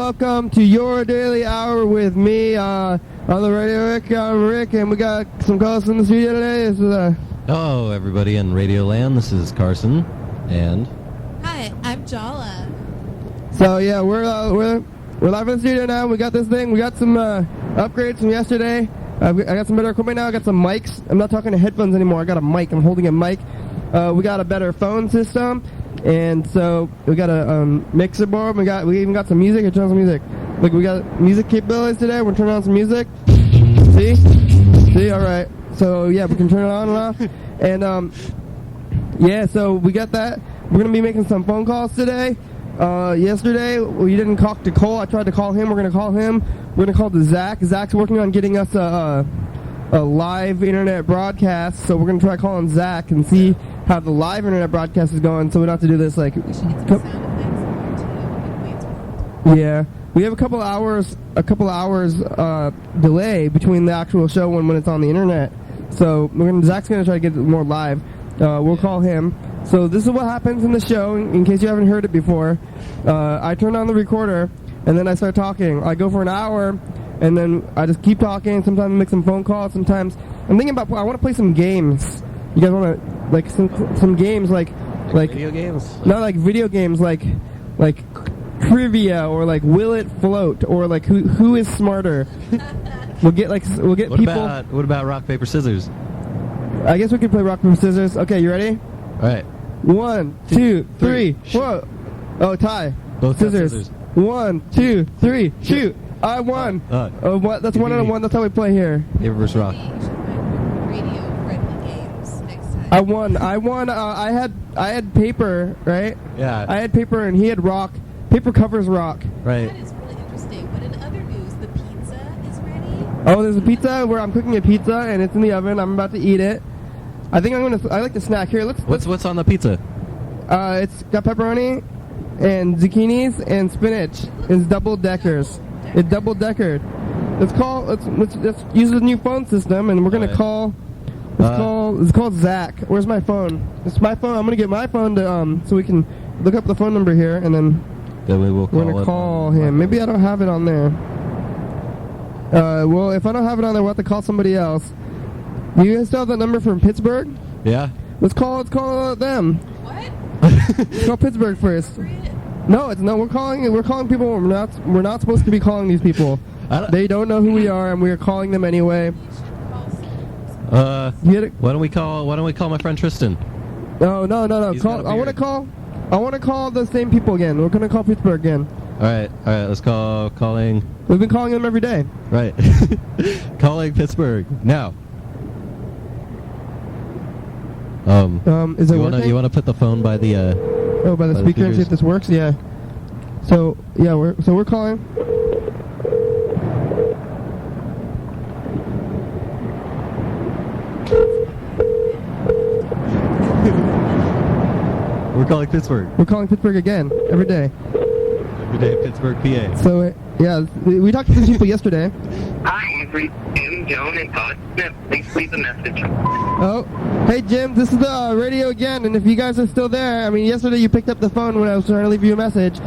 welcome to your daily hour with me on the radio. Rick, I'm Rick, and we got some calls in the studio today. This is Hello, everybody in Radio Land. This is Carson, and hi, I'm Jahla. So yeah, we're live in the studio now. We got this thing. We got some upgrades from yesterday. I got some better equipment now. I got some mics. I'm not talking to headphones anymore. I got a mic. I'm holding a mic. We got a better phone system, and so we got a mixer board. We even got some music. I turned on some music. Like, we got music capabilities today. We're turning on some music. See, all right. So yeah, we can turn it on and off. And yeah, so we got that. We're gonna be making some phone calls today. Yesterday we didn't talk to Cole. I tried to call him. We're gonna call him. We're gonna call to Zach. Zach's working on getting us a live internet broadcast. So we're gonna try calling Zach and see how the live internet broadcast is going. So we don't have to do this like. We should get some sound effects. Yeah, we have a couple hours delay between the actual show when it's on the internet. So Zach's gonna try to get it more live. We'll call him. So this is what happens in the show, in case you haven't heard it before. I turn on the recorder, and then I start talking. I go for an hour, and then I just keep talking. Sometimes I make some phone calls. Sometimes I'm thinking about, I want to play some games. You guys want to, like, some games, like video games? No, like video games, like trivia, or like Will It Float, or like who is smarter. We'll get people. What about rock, paper, scissors? I guess we could play rock, paper, scissors. Okay, you ready? All right. 1, 2, 3. Whoa. Oh, tie. Both scissors. 1, 2, 3. Shoot. I won. What? That's 1-on-1. That's how we play here. Paper versus rock. Radio-friendly games next time. I won. I had paper, right? Yeah. I had paper, and he had rock. Paper covers rock. Right. That is really interesting. But in other news, the pizza is ready. Oh, there's a pizza where I'm cooking a pizza, and it's in the oven. I'm about to eat it. I think I like to snack here. What's on the pizza? It's got pepperoni and zucchinis and spinach. It's double deckers. It's double deckered. Let's use the new phone system, and we're gonna call. It's called Zach. Where's my phone? It's my phone. I'm gonna get my phone to so we can look up the phone number here, and then we're gonna call him. Maybe I don't have it on there. Well, if I don't have it on there, we'll have to call somebody else. Do you guys still have that number from Pittsburgh? Yeah. Let's call them. What? Let's call Pittsburgh first. No, we're calling people. We're not supposed to be calling these people. They don't know who we are, and we are calling them anyway. Why don't we call my friend Tristan? No. I want to call the same people again. We're gonna call Pittsburgh again. All right. Let's calling. We've been calling them every day. Right. Calling Pittsburgh now. Is it working? You want to put the phone by the by the speaker and see if this works? Yeah. So yeah, we're calling. We're calling Pittsburgh. We're calling Pittsburgh again every day. Every day, Pittsburgh, PA. So yeah, we talked to these people yesterday. Hi, Jim, Joan, and Todd. Please leave a message. Oh, hey Jim, this is the radio again, and if you guys are still there, I mean, yesterday you picked up the phone when I was trying to leave you a message.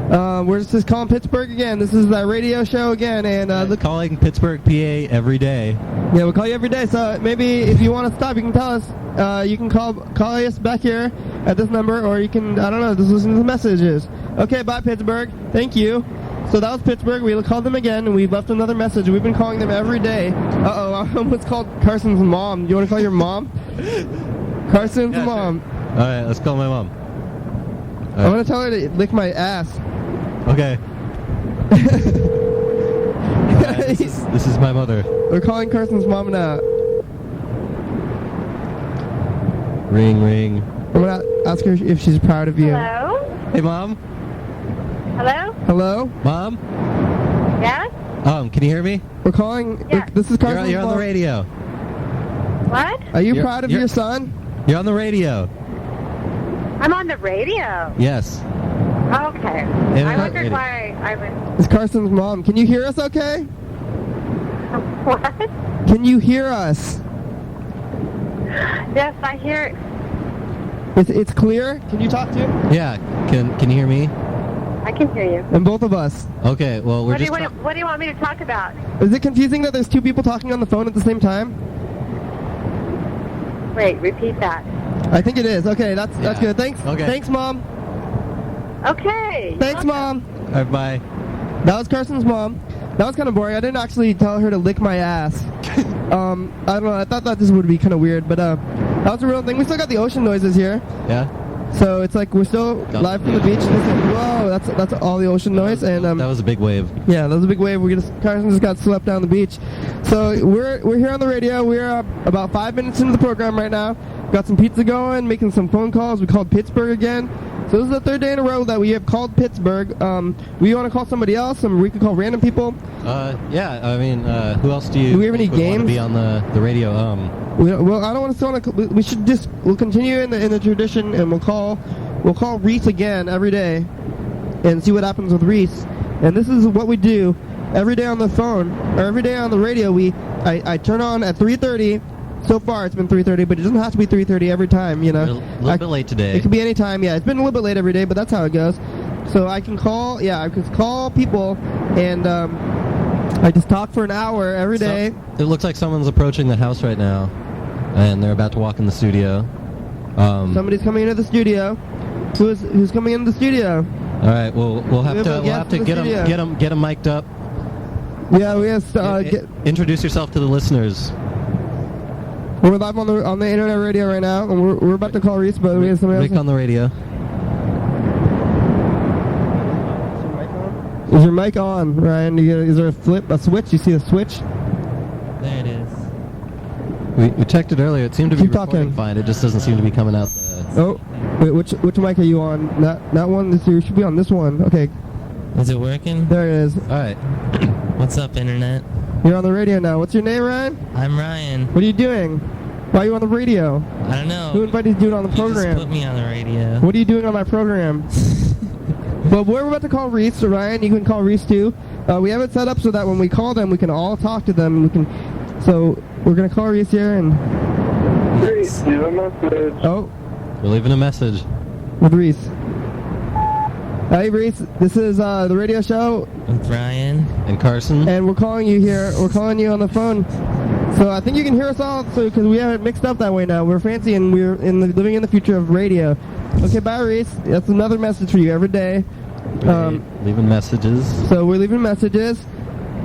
We're just calling Pittsburgh again. This is the radio show again, and calling Pittsburgh, PA every day. Yeah, we'll call you every day. So maybe if you want to stop, you can tell us. You can call us back here at this number, or you can, I don't know, just listen to the messages. Okay, bye Pittsburgh. Thank you. So that was Pittsburgh. We called them again, and we left another message. We've been calling them every day. Uh-oh, I almost called Carson's mom. Do you want to call your mom? Carson's mom. Sure. All right, let's call my mom. I'm going to tell her to lick my ass. Okay. This is my mother. We're calling Carson's mom now. Ring, ring. I'm going to ask her if she's proud of you. Hello? Hey, Mom. Hello? Hello? Mom? Yes? Can you hear me? We're calling. Yes. This is Carson's You're on the radio. What? Are you proud of your son? You're on the radio. I'm on the radio. Yes. Okay. I wondered why I was... It's Carson's mom. Can you hear us okay? What? Can you hear us? Yes, I hear... It's clear? Can you talk to him? Yeah. Can you hear me? I can hear you. And both of us. Okay, well, we're What do, just... you, what do you want me to talk about? Is it confusing that there's two people talking on the phone at the same time? Wait, repeat that. I think it is. Okay, that's good. Thanks. Okay. Thanks, Mom. Okay. Thanks, Mom. All right, bye. That was Carson's mom. That was kind of boring. I didn't actually tell her to lick my ass. I don't know. I thought that this would be kind of weird, but that was a real thing. We still got the ocean noises here. Yeah? So it's like we're still live from the beach. Whoa, that's all the ocean noise. And that was a big wave. Yeah, that was a big wave. Carson just got swept down the beach. So we're here on the radio. We're about 5 minutes into the program right now. Got some pizza going, making some phone calls. We called Pittsburgh again. So this is the third day in a row that we have called Pittsburgh. We want to call somebody else, we could call random people. Yeah, I mean, who else do you we have any games? Want to be on the radio? Well, I don't want to. We should just we'll continue in the tradition, and we'll call Reese again every day, and see what happens with Reese. And this is what we do every day on the phone or every day on the radio. I turn on at 3:30. So far, it's been 3:30, but it doesn't have to be 3:30 every time, you know. A little bit late today. It could be any time, yeah. It's been a little bit late every day, but that's how it goes. So I can call, I can call people, and I just talk for an hour every day. It looks like someone's approaching the house right now, and they're about to walk in the studio. Somebody's coming into the studio. Who's coming into the studio? All right, we'll have to get them mic'd up. Yeah, we have to introduce yourself to the listeners. We're live on the internet radio right now, and we're about to call Reese, but we have somebody else. Rick on the radio. Is your mic on, Ryan? Is there a switch? You see the switch? There it is. We checked it earlier. It seemed to be recording fine. It just doesn't seem to be coming out. Oh, wait, which mic are you on? Not one. You should be on this one. Okay. Is it working? There it is. All right. What's up, Internet? You're on the radio now. What's your name, Ryan? I'm Ryan. What are you doing? Why are you on the radio? I don't know. Who invited you on the program? You just put me on the radio. What are you doing on my program? But we're about to call Reese, so Ryan, you can call Reese too. We have it set up so that when we call them, we can all talk to them. So we're gonna call Reese here and. Reese, leave a message. Oh. We're leaving a message. With Reese. Hey Reese, this is the radio show. With Ryan. And Carson. And we're calling you here. We're calling you on the phone. So I think you can hear us all, because we have it mixed up that way now. We're fancy and we're living in the future of radio. Okay, bye Reese. That's another message for you every day. Leaving messages. So we're leaving messages,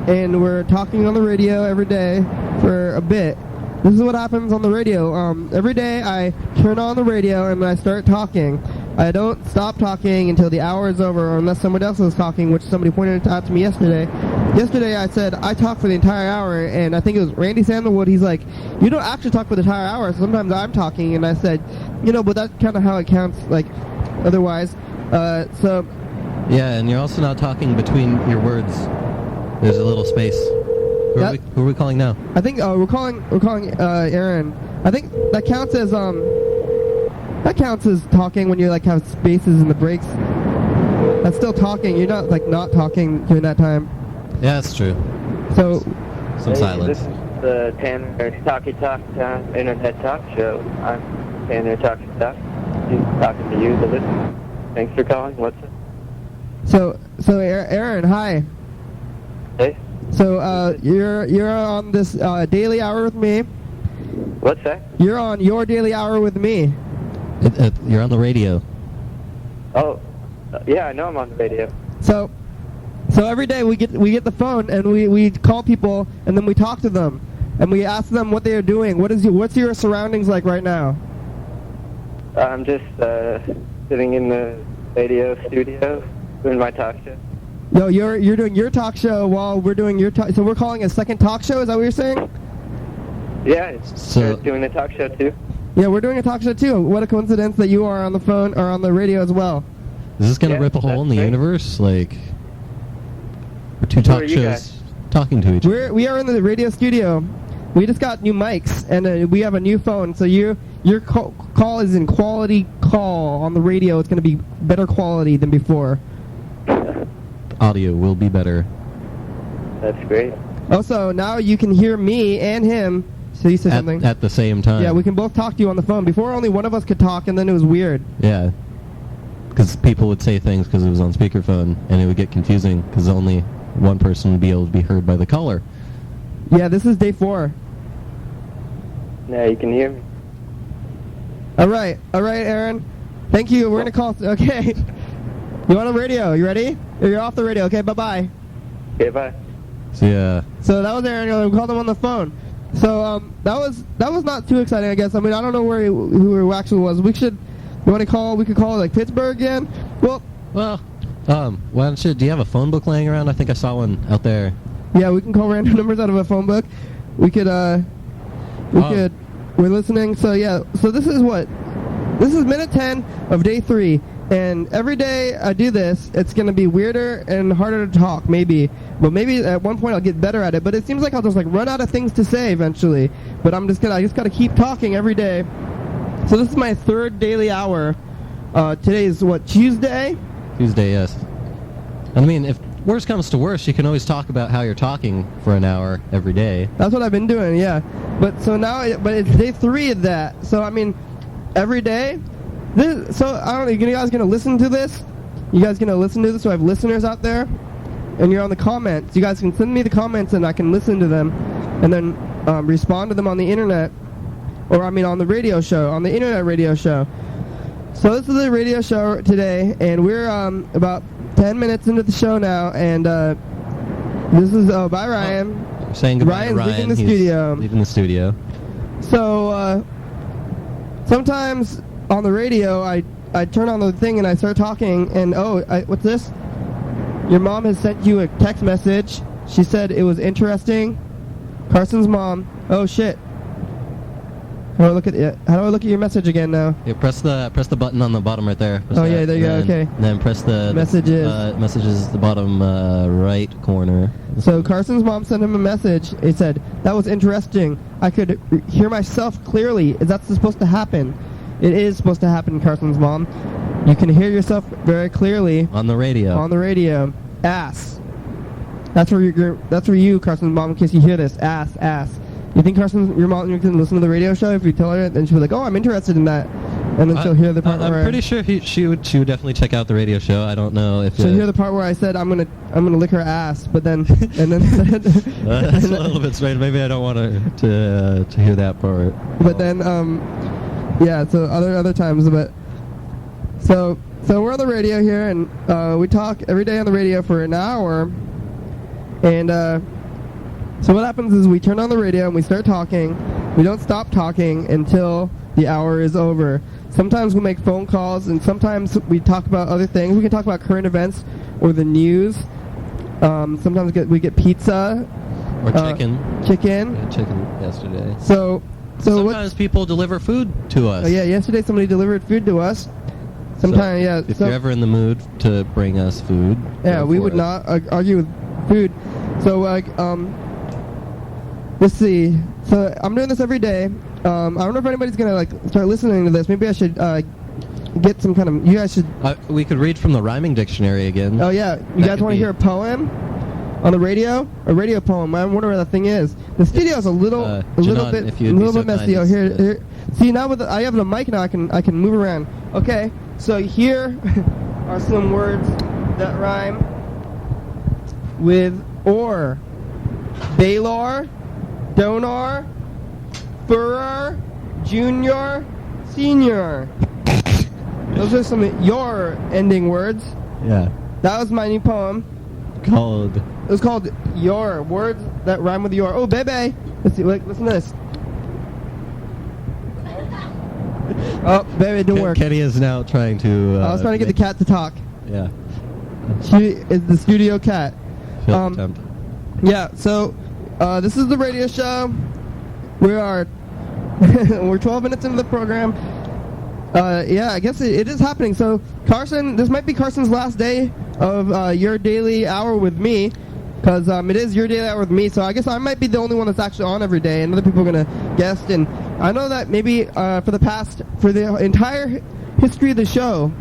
and we're talking on the radio every day for a bit. This is what happens on the radio. Every day I turn on the radio and I start talking. I don't stop talking until the hour is over, or unless someone else is talking, which somebody pointed out to me yesterday. Yesterday I said I talked for the entire hour, and I think it was Randy Sandalwood. He's like, you don't actually talk for the entire hour. Sometimes I'm talking, and I said, but that's kind of how it counts, like, otherwise. So. Yeah, and you're also not talking between your words. There's a little space. Who are we calling now? I think we're calling Aaron. I think that counts as talking when you like have spaces in the breaks. That's still talking. You're not like not talking during that time. Yeah, that's true. So some silence. This is the Tanner Talkie Talk Internet Talk Show. I'm Tanner Talkie Talk. He's talking to you, the listener. Thanks for calling. What's it? So Aaron, hi. Hey. So you're on this daily hour with me. What's that? You're on your daily hour with me. You're on the radio. Oh, yeah, I know I'm on the radio. So every day we get the phone and we call people and then we talk to them and we ask them what they are doing. What's your surroundings like right now? I'm just sitting in the radio studio doing my talk show. Yo, you're doing your talk show while we're doing your talk. So we're calling a second talk show. Is that what you're saying? Yeah, you're doing a talk show too. Yeah, we're doing a talk show too. What a coincidence that you are on the phone or on the radio as well. Is this going to rip a hole in the universe? Like, we're two talk shows talking to each other. We are in the radio studio. We just got new mics and we have a new phone. So your call is in quality call on the radio. It's going to be better quality than before. Audio will be better. That's great. Also, now you can hear me and him. So you said something? At the same time. Yeah, we can both talk to you on the phone. Before, only one of us could talk, and then it was weird. Yeah. because people would say things because it was on speakerphone, and it would get confusing because only one person would be able to be heard by the caller. Yeah, this is day 4. Now you can hear me. All right, Aaron. Thank you. We're gonna call. Okay. You on the radio? You ready? You're off the radio. Okay. Bye. Okay, bye. So yeah. So that was Aaron. We called him on the phone. So that was not too exciting, I guess. I mean, I don't know who he actually was. We could call it like Pittsburgh again. Well, why don't you? Do you have a phone book laying around? I think I saw one out there. Yeah, we can call random numbers out of a phone book. We could. We're listening. So yeah. So this is minute 10 of day 3. And every day I do this, it's going to be weirder and harder to talk, maybe. But maybe at one point I'll get better at it. But it seems like I'll just run out of things to say eventually. But I just got to keep talking every day. So this is my 3rd daily hour. Today's Tuesday? Tuesday, yes. I mean, if worst comes to worst, you can always talk about how you're talking for an hour every day. That's what I've been doing, yeah. But it's day 3 of that. So I mean, every day. So I don't know. You guys gonna listen to this? You guys gonna listen to this? So I have listeners out there, and you're on the comments. You guys can send me the comments, and I can listen to them, and then respond to them on the internet, or I mean on the radio show, on the internet radio show. So this is the radio show today, and we're about 10 minutes into the show now, and this is bye Ryan. Saying goodbye to Ryan. Leaving the studio. Leaving the studio. So sometimes on the radio, I turn on the thing and I start talking, and what's this? Your mom has sent you a text message. She said it was interesting. Carson's mom. Oh shit. How do I look at your message again now? Yeah, press the button on the bottom right there. Press yeah, there you go. Okay. And then press the messages. Messages the bottom right corner. So Carson's mom sent him a message. It said, "That was interesting. I could hear myself clearly. Is that supposed to happen?" It is supposed to happen, Carson's mom. You can hear yourself very clearly on the radio. On the radio. Ass. That's where you, Carson's mom, in case you hear this. Ass. You think your mom can listen to the radio show? If you tell her, then she'll be like, "Oh, I'm interested in that," and then she'll hear the part where I'm pretty sure she would definitely check out the radio show. I don't know if she'll hear the part where I said I'm gonna lick her ass, but then that's a little bit strange. Maybe I don't want to hear that part. But then yeah. So other times, but so we're on the radio here, and we talk every day on the radio for an hour, and. So what happens is we turn on the radio and we start talking. We don't stop talking until the hour is over. Sometimes we make phone calls, and sometimes we talk about other things. We can talk about current events or the news. Sometimes we get pizza. Or chicken. Chicken. Yeah, chicken yesterday. So sometimes people deliver food to us. Oh, yeah, yesterday somebody delivered food to us. Sometimes, yeah. If you're ever in the mood to bring us food. Yeah, we would not argue with food. So, let's see. So I'm doing this every day. I don't know if anybody's gonna start listening to this. Maybe I should get some kind of. You guys should. We could read from the rhyming dictionary again. Oh yeah, you guys want to hear a poem on the radio? A radio poem. I wonder where that thing is. The studio's a little bit messy. Oh here. See now I have the mic now. I can move around. Okay. So here are some words that rhyme with or. Baylor. Donor, Furrer, Junior, Senior. Those are some of your ending words. Yeah. That was my new poem. It was called Your. Words that rhyme with your. Oh, baby. Let's see. Listen to this. Oh, baby, it didn't work. Kenny is now trying to... I was trying to get the cat to talk. Yeah. She is the studio cat. Yeah, so... this is the radio show. We're 12 minutes into the program. Yeah, I guess it is happening. So, Carson, this might be Carson's last day of your daily hour with me, because it is your daily hour with me. So I guess I might be the only one that's actually on every day, and other people are going to guest. And I know that maybe for the entire history of the show,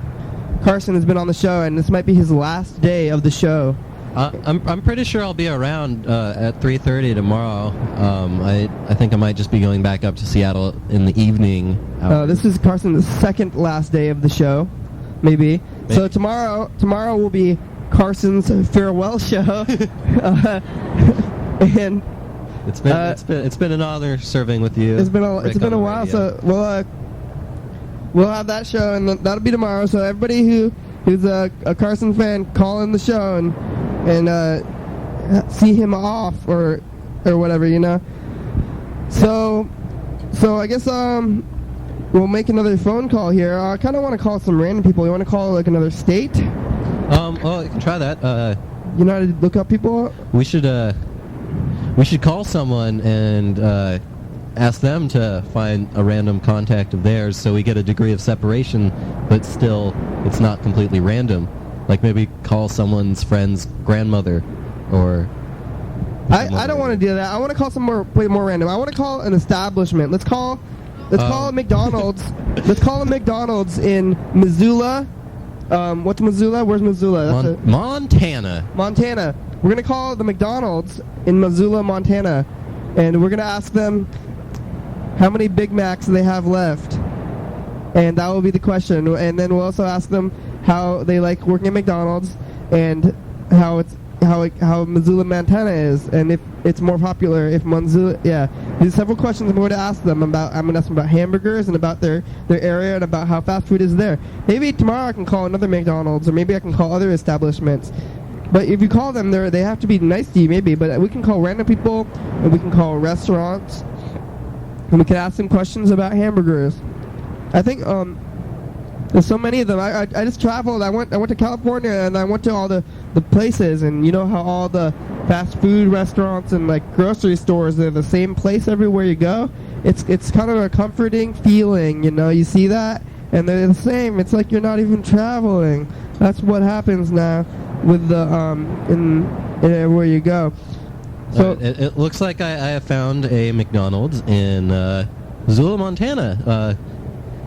Carson has been on the show, and this might be his last day of the show. I'm pretty sure I'll be around at 3:30 tomorrow. I think I might just be going back up to Seattle in the evening. This is Carson's second last day of the show. Maybe. So tomorrow will be Carson's farewell show. And it's been an honor serving with you. It's been a while. So we'll have that show, and that'll be tomorrow. So everybody who's a Carson fan, call in the show and see him off or whatever, you know. So I guess we'll make another phone call here. I kind of want to call some random people. You want to call like another state? Well, you can try that. You know how to look up people? We should call someone and ask them to find a random contact of theirs, so we get a degree of separation, but still it's not completely random. Like maybe call someone's friend's grandmother, or. I don't want to do that. I want to call way more random. I want to call an establishment. Let's call a McDonald's. Let's call a McDonald's in Missoula. What's Missoula? Where's Missoula? Montana. Montana. We're going to call the McDonald's in Missoula, Montana, and we're going to ask them how many Big Macs they have left. And that will be the question. And then we'll also ask them how they like working at McDonald's and how Missoula, Montana is, and if it's more popular, if Missoula, yeah. There's several questions I'm going to ask them about. I'm going to ask them about hamburgers and about their area and about how fast food is there. Maybe tomorrow I can call another McDonald's, or maybe I can call other establishments. But if you call them, they have to be nice to you, maybe. But we can call random people, and we can call restaurants, and we can ask them questions about hamburgers. I think there's so many of them. I just traveled. I went to California, and I went to all the places, and you know how all the fast food restaurants and like grocery stores, they're the same place everywhere you go. It's kind of a comforting feeling, you know. You see that, and they're the same. It's like you're not even traveling. That's what happens now with the in everywhere you go. So it looks like I have found a McDonald's in Missoula, Montana.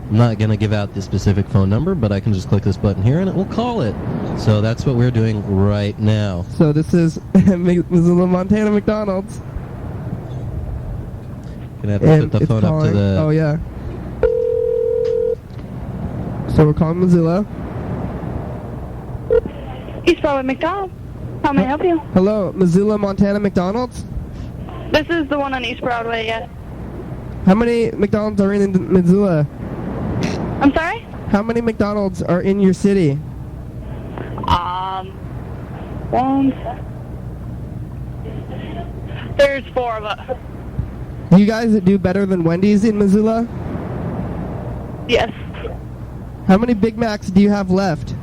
I'm not going to give out the specific phone number, but I can just click this button here and it will call it. So that's what we're doing right now. So this is Missoula, Montana McDonald's. Gonna have to put the phone up to the... Oh, yeah. So we're calling Missoula. East Broadway McDonald's. How may I help you? Hello, Missoula, Montana McDonald's? This is the one on East Broadway, yes. How many McDonald's are in Missoula? I'm sorry? How many McDonald's are in your city? There's 4 of us. Do you guys do better than Wendy's in Missoula? Yes. How many Big Macs do you have left?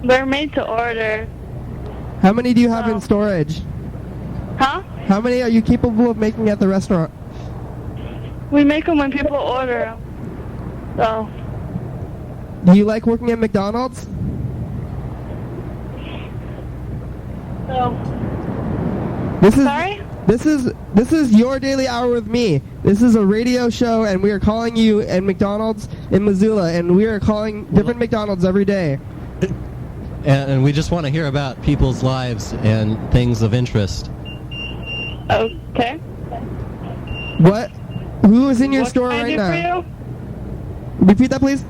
They're made to order. How many do you have in storage? Huh? How many are you capable of making at the restaurant? We make them when people order them. So. Do you like working at McDonald's? No. Sorry? This is your daily hour with me. This is a radio show, and we are calling you at McDonald's in Missoula, and we are calling different McDonald's every day. And we just want to hear about people's lives and things of interest. Okay. What? Who is in your store right now? What can I do for you? Repeat that, please.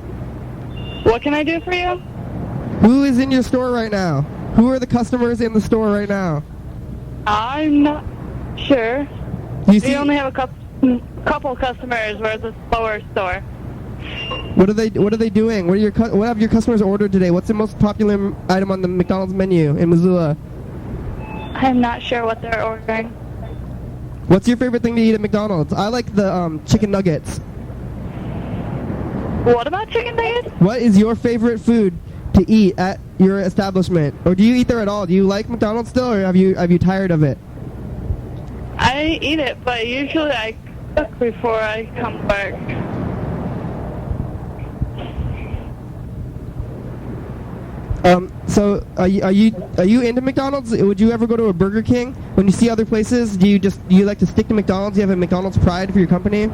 What can I do for you? Who is in your store right now? Who are the customers in the store right now? I'm not sure. We only have a couple customers. We're the slower store. What are they doing? What have your customers ordered today? What's the most popular item on the McDonald's menu in Missoula? I'm not sure what they're ordering. What's your favorite thing to eat at McDonald's? I like the chicken nuggets. What about chicken nuggets? What is your favorite food to eat at your establishment? Or do you eat there at all? Do you like McDonald's still, or have you tired of it? I eat it, but usually I cook before I come to work. So are you into McDonald's? Would you ever go to a Burger King? When you see other places, do you like to stick to McDonald's? Do you have a McDonald's pride for your company?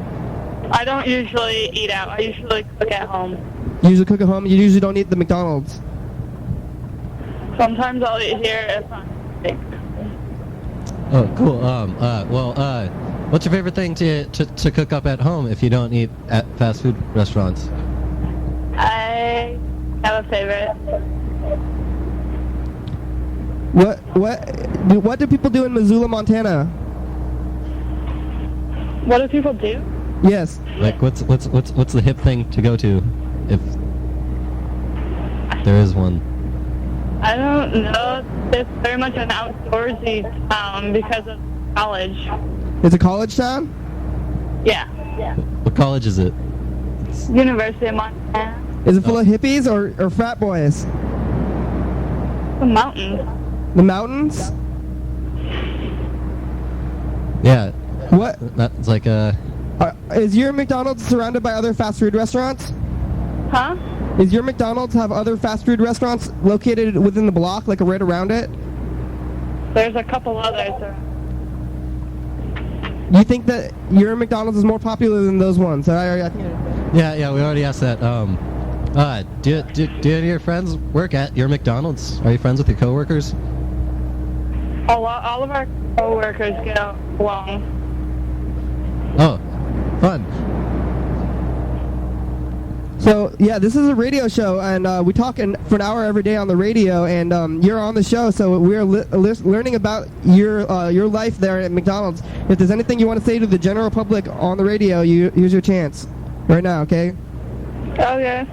I don't usually eat out. I usually cook at home. You usually cook at home? You usually don't eat the McDonald's? Sometimes I'll eat here if I'm sick. Oh, cool. What's your favorite thing to cook up at home if you don't eat at fast food restaurants? have a favorite. What do people do in Missoula, Montana? What do people do? Yes. Like, what's the hip thing to go to, if there is one? I don't know. It's very much an outdoorsy town because of college. It's a college town? Yeah. What college is it? University of Montana. Is it full of hippies or frat boys? The mountains. The mountains? Yeah. What? That's like a... Is your McDonald's surrounded by other fast food restaurants? Huh? Is your McDonald's have other fast food restaurants located within the block, like right around it? There's a couple others. You think that your McDonald's is more popular than those ones? I think Yeah, we already asked that. Do any of your friends work at your McDonald's? Are you friends with your coworkers? All of our coworkers get along. Oh, fun. So, yeah, this is a radio show, and we talk for an hour every day on the radio, and you're on the show, so we're learning about your life there at McDonald's. If there's anything you want to say to the general public on the radio, here's your chance right now, okay? Okay.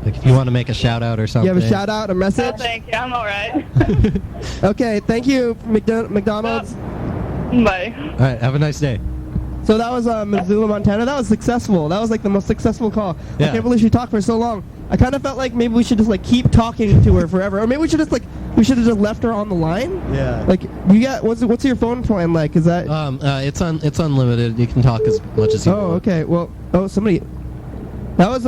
Like, if you want to make a shout-out or something. You have a shout-out, a message? No, thank you. I'm all right. Okay, thank you, McDonald's. Bye. All right, have a nice day. So that was Missoula, Montana. That was successful. That was like the most successful call. Yeah. I can't believe she talked for so long. I kind of felt like maybe we should just like keep talking to her forever, or maybe we should have just left her on the line. Yeah. Like you got what's your phone plan like? Is that? It's unlimited. You can talk as much as you want. Oh, okay. Well, somebody. That was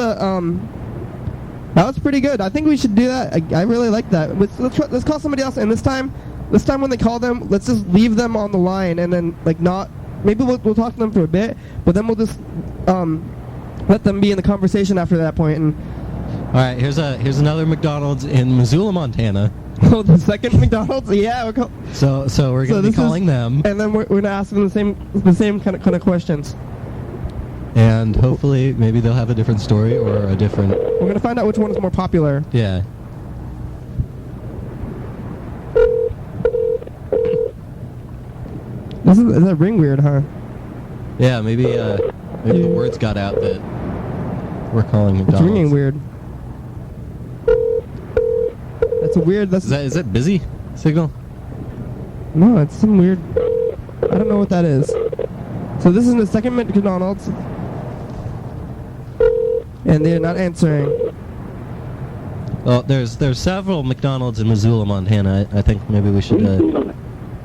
that was pretty good. I think we should do that. I really like that. Let's call somebody else, and this time when they call them, let's just leave them on the line, and then like not. Maybe we'll talk to them for a bit, but then we'll just let them be in the conversation after that point. And all right, here's another McDonald's in Missoula, Montana. oh, the second McDonald's, yeah. So we're gonna be calling them, and then we're gonna ask them the same kind of questions. and hopefully maybe they'll have a different story or a different. We're gonna find out which one is more popular. Yeah. Is that ring weird, huh? Yeah, maybe the words got out that we're calling It's McDonald's. ringing weird. That's a weird. Is that busy signal? No, it's some weird. I don't know what that is. So this is the second McDonald's, and they're not answering. Well, there's several McDonald's in Missoula, Montana. I think maybe we should.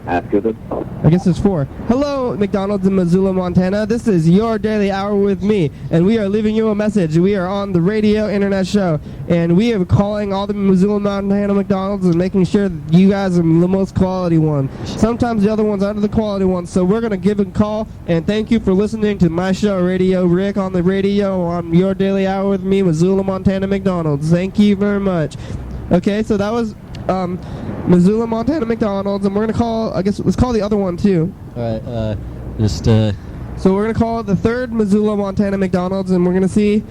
Ask you this. I guess there's 4. Hello, McDonald's in Missoula, Montana. This is your daily hour with me, and we are leaving you a message. We are on the radio internet show, and we are calling all the Missoula, Montana McDonald's and making sure that you guys are the most quality one. Sometimes the other ones aren't the quality ones, so we're going to give a call, and thank you for listening to my show, Radio Rick, on the radio on your daily hour with me, Missoula, Montana McDonald's. Thank you very much. Okay, so that was Missoula, Montana McDonald's, and we're going to call, I guess, let's call the other one too. All right, So we're going to call the third Missoula, Montana McDonald's, and we're going to see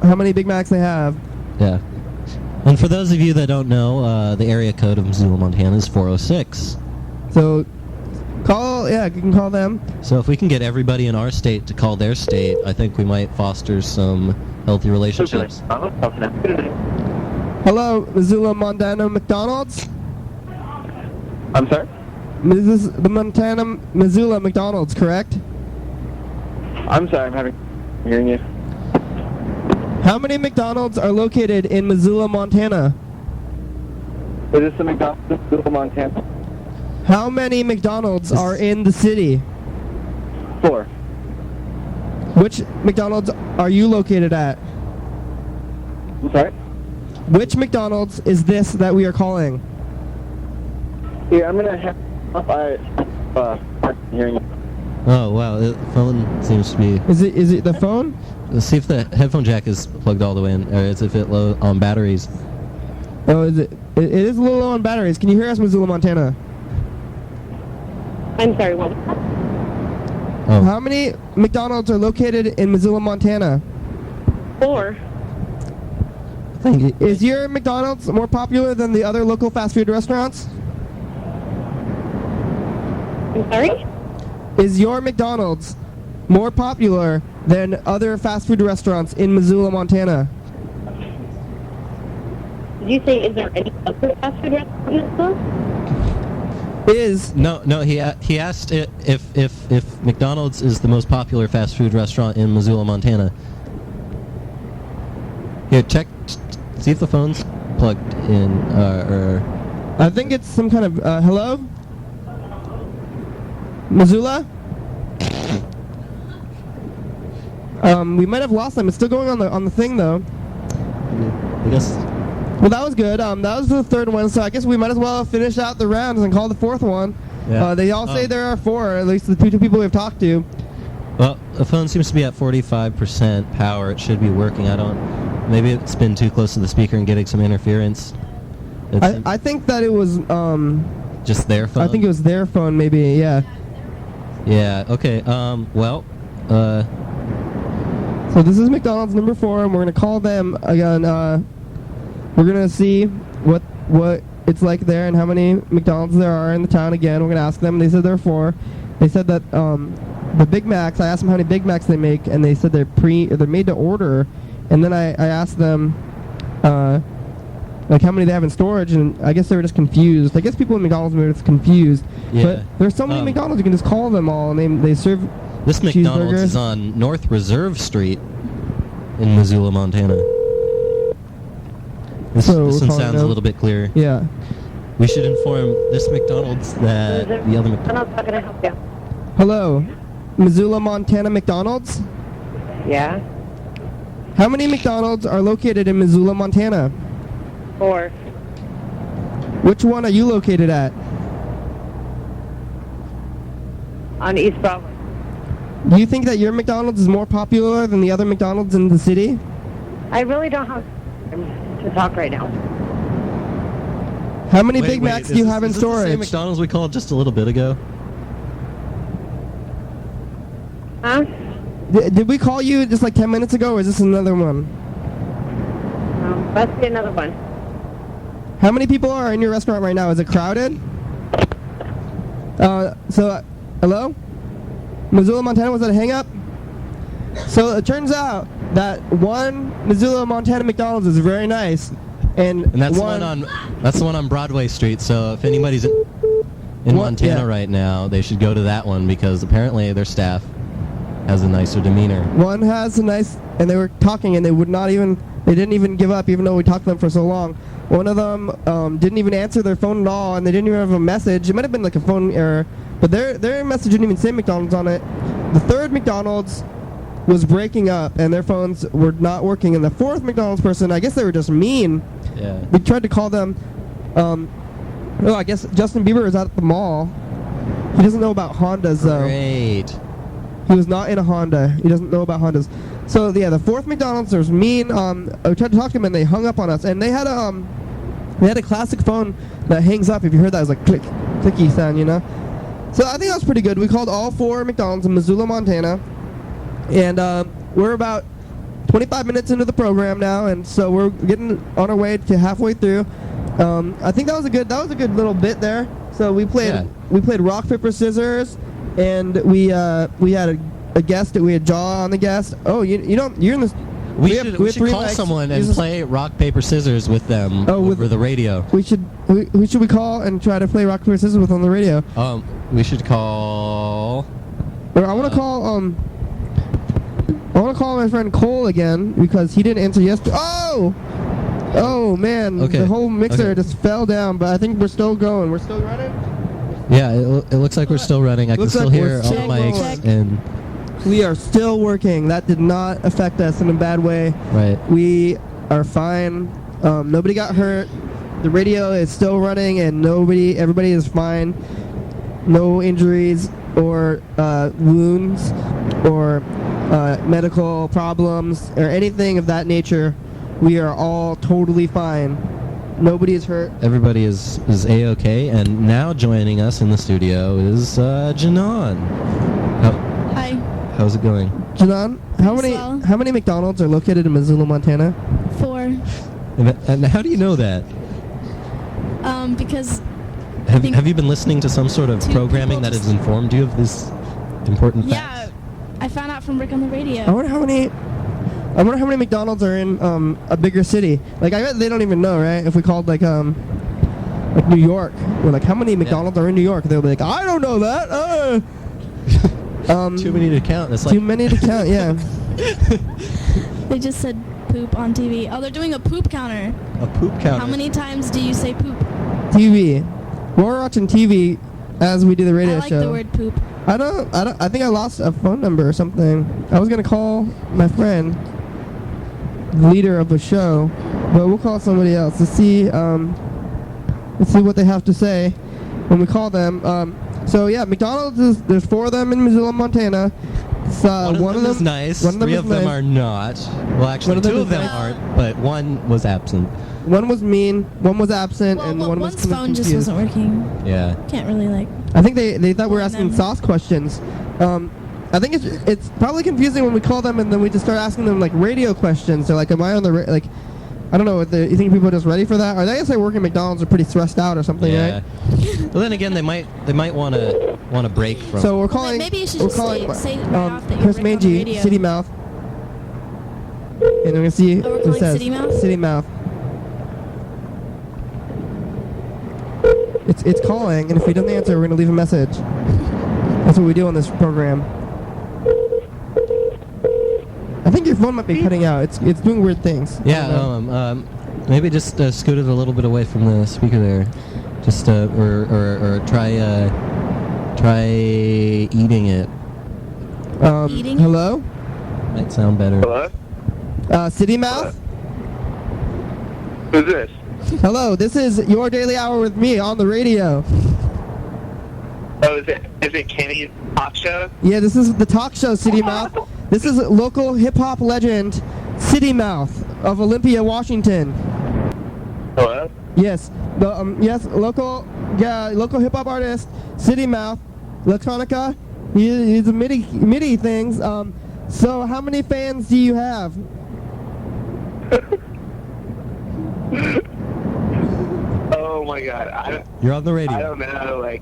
how many Big Macs they have. Yeah. And for those of you that don't know, the area code of Missoula, Montana is 406. So you can call them. So if we can get everybody in our state to call their state, I think we might foster some healthy relationships. Hello, Missoula, Montana McDonald's. I'm sorry? This is the Missoula McDonald's, correct? I'm sorry, I'm hearing you. How many McDonald's are located in Missoula, Montana? Is this the McDonald's in Missoula, Montana? How many McDonald's are in the city? 4. Which McDonald's are you located at? I'm sorry? Which McDonald's is this that we are calling? Here, I'm gonna have hearing you. Oh, wow, the phone seems to be... Is it the phone? Let's see if the headphone jack is plugged all the way in, or is it low on batteries. Oh, is it? It is a little low on batteries. Can you hear us, Missoula, Montana? I'm sorry, what? Oh. How many McDonald's are located in Missoula, Montana? 4. Thank you. Is your McDonald's more popular than the other local fast food restaurants? I'm sorry? Is your McDonald's more popular than other fast food restaurants in Missoula, Montana? Did you say, is there any other fast food restaurant in Missoula? Is No. He asked if McDonald's is the most popular fast food restaurant in Missoula, Montana. Here, check, see if the phone's plugged in. Or I think it's some kind of hello, Missoula. We might have lost them. It's still going on the thing though. I guess. Well, that was good. That was the third one, so I guess we might as well finish out the rounds and call the fourth one. Yeah. They all say there are 4, at least the two people we've talked to. Well, the phone seems to be at 45% power. It should be working. Maybe it's been too close to the speaker and getting some interference. I think that it was just their phone. I think it was their phone, maybe. Yeah. Yeah. Okay. Well. So this is McDonald's number 4, and we're gonna call them again. We're gonna see what it's like there and how many McDonald's there are in the town. Again, we're gonna ask them. They said there are 4. They said that the Big Macs. I asked them how many Big Macs they make, and they said they're made to order. And then I asked them like how many they have in storage, and I guess they were just confused. I guess people in McDonald's were just confused. Yeah. But there's so many McDonald's you can just call them all, and they serve. This McDonald's cheeseburgers. is on North Reserve Street in Missoula, Montana. This So one we're calling sounds a them. little bit clearer. Yeah. We should inform this McDonald's that the other McDonald's. How can I help you? Hello, Missoula, Montana McDonald's. Yeah. How many McDonald's are located in Missoula, Montana? 4. Which one are you located at? On East Broadway. Do you think that your McDonald's is more popular than the other McDonald's in the city? I really don't have time to talk right now. How many Big Macs do you have in Is this the same storage? McDonald's we called just a little bit ago? Huh? Did we call you just like 10 minutes ago, or is this another one? Must be another one. How many people are in your restaurant right now? Is it crowded? Hello? Missoula, Montana, was that a hang-up? So it turns out that one Missoula, Montana McDonald's is very nice, and that's the one on Broadway Street. So if anybody's in Montana right now, they should go to that one because apparently their staff has a nicer demeanor. One has a nice, and they were talking, and they didn't even give up, even though we talked to them for so long. One of them didn't even answer their phone at all, and they didn't even have a message. It might have been like a phone error, but their message didn't even say McDonald's on it. The third McDonald's was breaking up, and their phones were not working. And the fourth McDonald's person, I guess they were just mean. Yeah. We tried to call them. I guess Justin Bieber is out at the mall. He doesn't know about Hondas, though. Great. He was not in a Honda. He doesn't know about Hondas. So yeah, the fourth McDonald's was mean. I tried to talk to them and they hung up on us. And they had a classic phone that hangs up. If you heard that, it was like click, clicky sound, you know. So I think that was pretty good. We called all 4 McDonald's in Missoula, Montana, and we're about 25 minutes into the program now, and so we're getting on our way to halfway through. I think that was a good little bit there. So we played rock paper scissors. And we had a guest. We had Jahla on the guest. Oh, you're in this. We should call someone and play rock paper scissors with them over the radio. Who should we call and try to play rock paper scissors with on the radio? We should call. Or I want to call my friend Cole again because he didn't answer yesterday. Oh man, Okay. The whole mixer just fell down. But I think we're still going. We're still running. Yeah, it looks like we're still running. I can Looks still like hear we're all the still mics going. and We are still working. That did not affect us in a bad way. right. We are fine. Nobody got hurt. The radio is still running, and everybody is fine. No injuries or wounds or medical problems or anything of that nature. We are all totally fine. Nobody is hurt. Everybody is A-okay, and now joining us in the studio is Jenan. Hi. How's it going? Jenan, how Well. many McDonald's are located in Missoula, Montana? 4. And how do you know that? Because Have you been listening to some sort of two programming people that has just- informed you of this important fact? yeah, I found out from Rick on the radio. I wonder how many McDonald's are in a bigger city. Like I bet they don't even know, right? If we called like New York, we're like, how many McDonald's are in New York? They'll be like, I don't know that. Too many to count. It's Too like many to count. Yeah. They just said poop on TV. Oh, they're doing a poop counter. a poop counter. How many times do you say poop? TV. We're watching TV as we do the radio I like show. the word poop. I think I lost a phone number or something. I was gonna call my friend, the leader of the show, but we'll call somebody else to see. Let's see what they have to say when we call them. So yeah, McDonald's there's 4 of them in Missoula, Montana. One of them is nice. One of them 3 is of them nice. are not. Well, actually, One of them 2 is of them nice. aren't, but one was absent. One was mean, one was absent, Well, and one was one's phone just confused. wasn't working. Yeah. Can't really like. I think they thought we were Blame asking them. sauce questions. I think it's probably confusing when we call them and then we just start asking them like radio questions. They're like, am I on the like? I don't know. You think people are just ready for that? Or I guess they work at McDonald's are pretty stressed out or something, Yeah. right? Well, then again, they might want to break from. So we're calling. maybe you should we're just calling say right off that you're Chris Rick on the Mangy, radio. City Mouth, and we're gonna see. Oh, we're what it calling says. City Mouth? City Mouth. It's calling, and if he doesn't answer, we're gonna leave a message. That's what we do on this program. I think your phone might be cutting out. It's doing weird things. Yeah. Maybe just scoot it a little bit away from the speaker there. Just or try eating it. Eating? Hello? Might sound better. Hello? City Mouth? Who's this? Hello, this is Your Daily Hour with me on the radio. Oh, is it Kenny's talk show? Yeah, this is the talk show, City Mouth. This is local hip-hop legend, City Mouth of Olympia, Washington. Hello? Yes, local hip-hop artist, City Mouth, electronica. He's a MIDI things. So how many fans do you have? Oh my God, You're on the radio. I don't know, like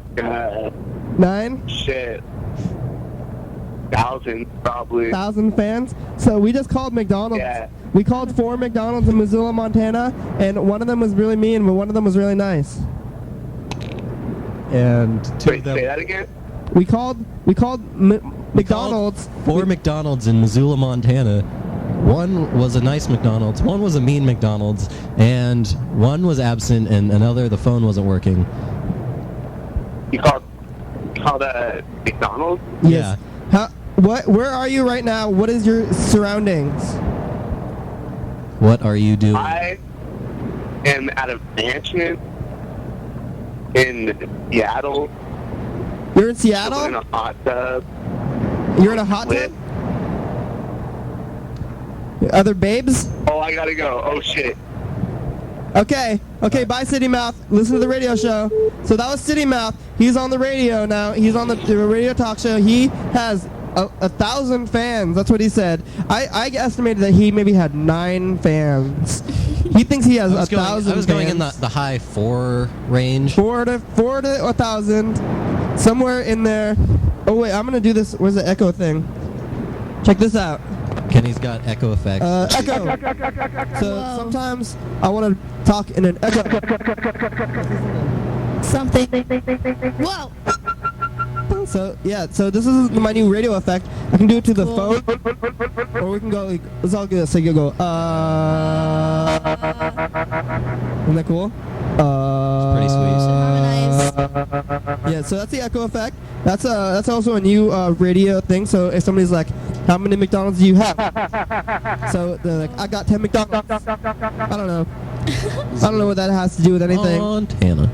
9? shit, 1,000 probably. 1,000 fans. So we just called McDonald's. Yeah. We called 4 McDonald's in Missoula, Montana, and one of them was really mean, but one of them was really nice. And 2 Wait, of them. say that again? We called McDonald's. 4 McDonald's in Missoula, Montana. One was a nice McDonald's, one was a mean McDonald's, and one was absent, and another, the phone wasn't working. You called McDonald's? Yes. Where are you right now? What is your surroundings? What are you doing? I am at a mansion in Seattle. You're in In Seattle? a hot tub. You're in a hot Lit. tub? Are there babes? Oh, I gotta go. Oh shit. Okay, bye City Mouth. Listen to the radio show. So that was City Mouth. He's on the radio now. He's on the radio talk show. He has 1,000 fans. That's what he said. I estimated that he maybe had 9 fans. He thinks he has 1,000 fans. I was going in the high 4 range. 4 to 1,000. Somewhere in there. Oh wait, I'm gonna do this. Where's the echo thing? Check this out. Kenny's got echo effects. Echo. So Whoa. sometimes I want to talk in an echo. Something. Whoa! So yeah, so this is my new radio effect. I can do it to the Cool. phone, or we can go. Like, let's all go. So you go. Isn't that cool? Pretty sweet. Harmonize. Yeah, so that's the echo effect. That's also a new radio thing. So if somebody's like, "How many McDonald's do you have?" So they're like, "I got 10 McDonald's." I don't know. I don't know what that has to do with anything. Montana.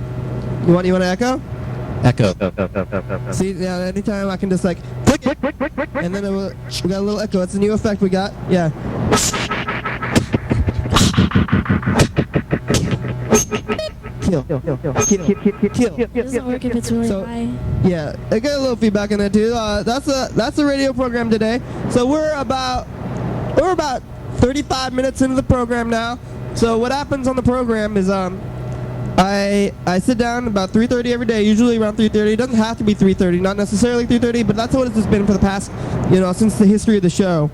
You want to echo? Echo. See, yeah. Anytime I can just like click it, and then we got a little echo. It's a new effect we got. Yeah. Kill. It doesn't work if it's really So- high. Yeah, I got a little feedback in there too. That's the radio program today. So we're about 35 minutes into the program now. So what happens on the program is I sit down about 3:30 every day, usually around 3:30. It doesn't have to be 3:30, not necessarily 3:30, but that's what it's been for the past, since the history of the show.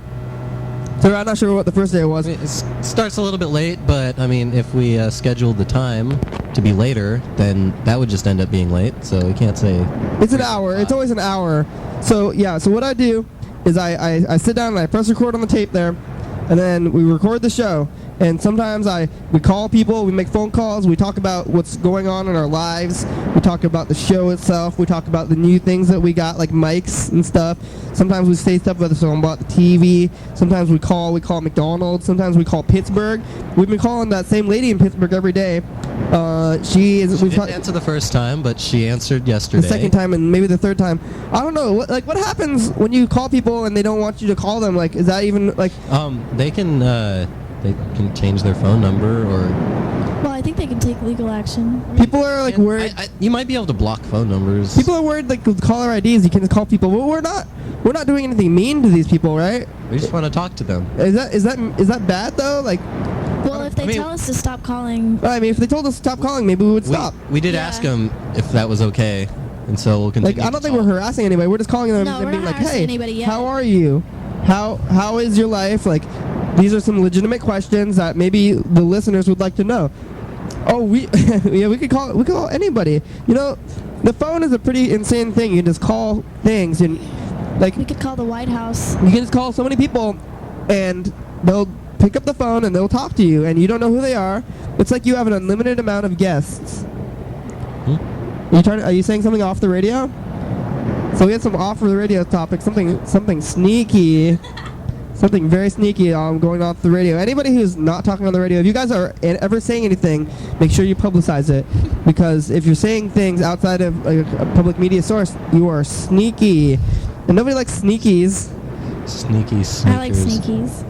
So I'm not sure what the first day was. It starts a little bit late, but I mean, if we scheduled the time to be later, then that would just end up being late. So we can't say. It's an hour. It's always an hour. So yeah. So what I do is I sit down and I press record on the tape there, and then we record the show. And sometimes we call people, we make phone calls, we talk about what's going on in our lives, we talk about the show itself, we talk about the new things that we got, like mics and stuff. Sometimes we say stuff about the TV, sometimes we call McDonald's, sometimes we call Pittsburgh. We've been calling that same lady in Pittsburgh every day. She didn't answer the first time, but she answered yesterday. The second time and maybe the third time. I don't know. What happens when you call people and they don't want you to call them? Like, is that even like? They can change their phone number or. Well, I think they can take legal action. People are like worried. You might be able to block phone numbers. People are worried like with caller IDs. You can call people. Well, we're not doing anything mean to these people, right? We just want to talk to them. Is that bad though? Like. Well, if they tell us to stop calling. I mean, if they told us to stop calling, maybe we would stop. We did ask them if that was okay, and so we'll continue. Like, I don't think we're harassing anybody. We're just calling them and being like, "Hey, how are you? How is your life?" Like, these are some legitimate questions that maybe the listeners would like to know. Oh, we could call anybody. The phone is a pretty insane thing. You can just call things and like. We could call the White House. You can just call so many people, and they'll pick up the phone and they'll talk to you, and you don't know who they are. It's like you have an unlimited amount of guests. Are you saying something off the radio? So we had some off the radio topic, something sneaky, something very sneaky going off the radio. Anybody who's not talking on the radio, if you guys are ever saying anything, make sure you publicize it, because if you're saying things outside of a public media source, you are sneaky, and nobody likes sneakies. Sneaky sneakers. I like sneakies.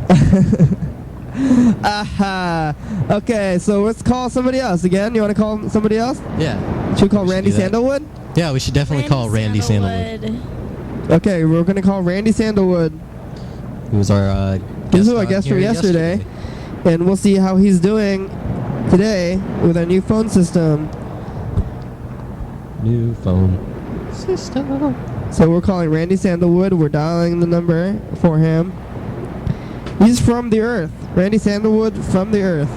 Aha. Okay, so let's call somebody else again. You want to call somebody else? Yeah. Should we call Randy Sandalwood? Yeah, we should definitely call Randy Sandalwood. Okay, we're going to call Randy Sandalwood. Who was our guest from yesterday. And we'll see how he's doing today with our new phone system. New phone system. So we're calling Randy Sandalwood. We're dialing the number for him. He's from the Earth. Randy Sandalwood from the Earth.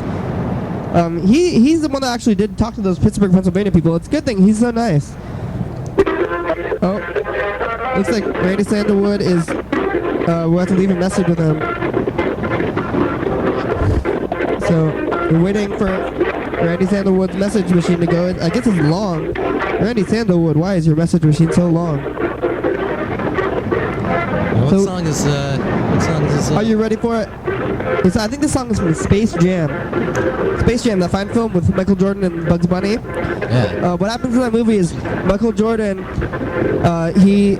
He's the one that actually did talk to those Pittsburgh, Pennsylvania people. It's a good thing. He's so nice. Oh, looks like Randy Sandalwood is. We'll have to leave a message with him. So we're waiting for Randy Sandalwood's message machine to go. I guess it's long. Randy Sandalwood, why is your message machine so long? What song is this? Are you ready for it? I think this song is from Space Jam. Space Jam, that fine film with Michael Jordan and Bugs Bunny. Yeah. What happens in that movie is Michael Jordan, he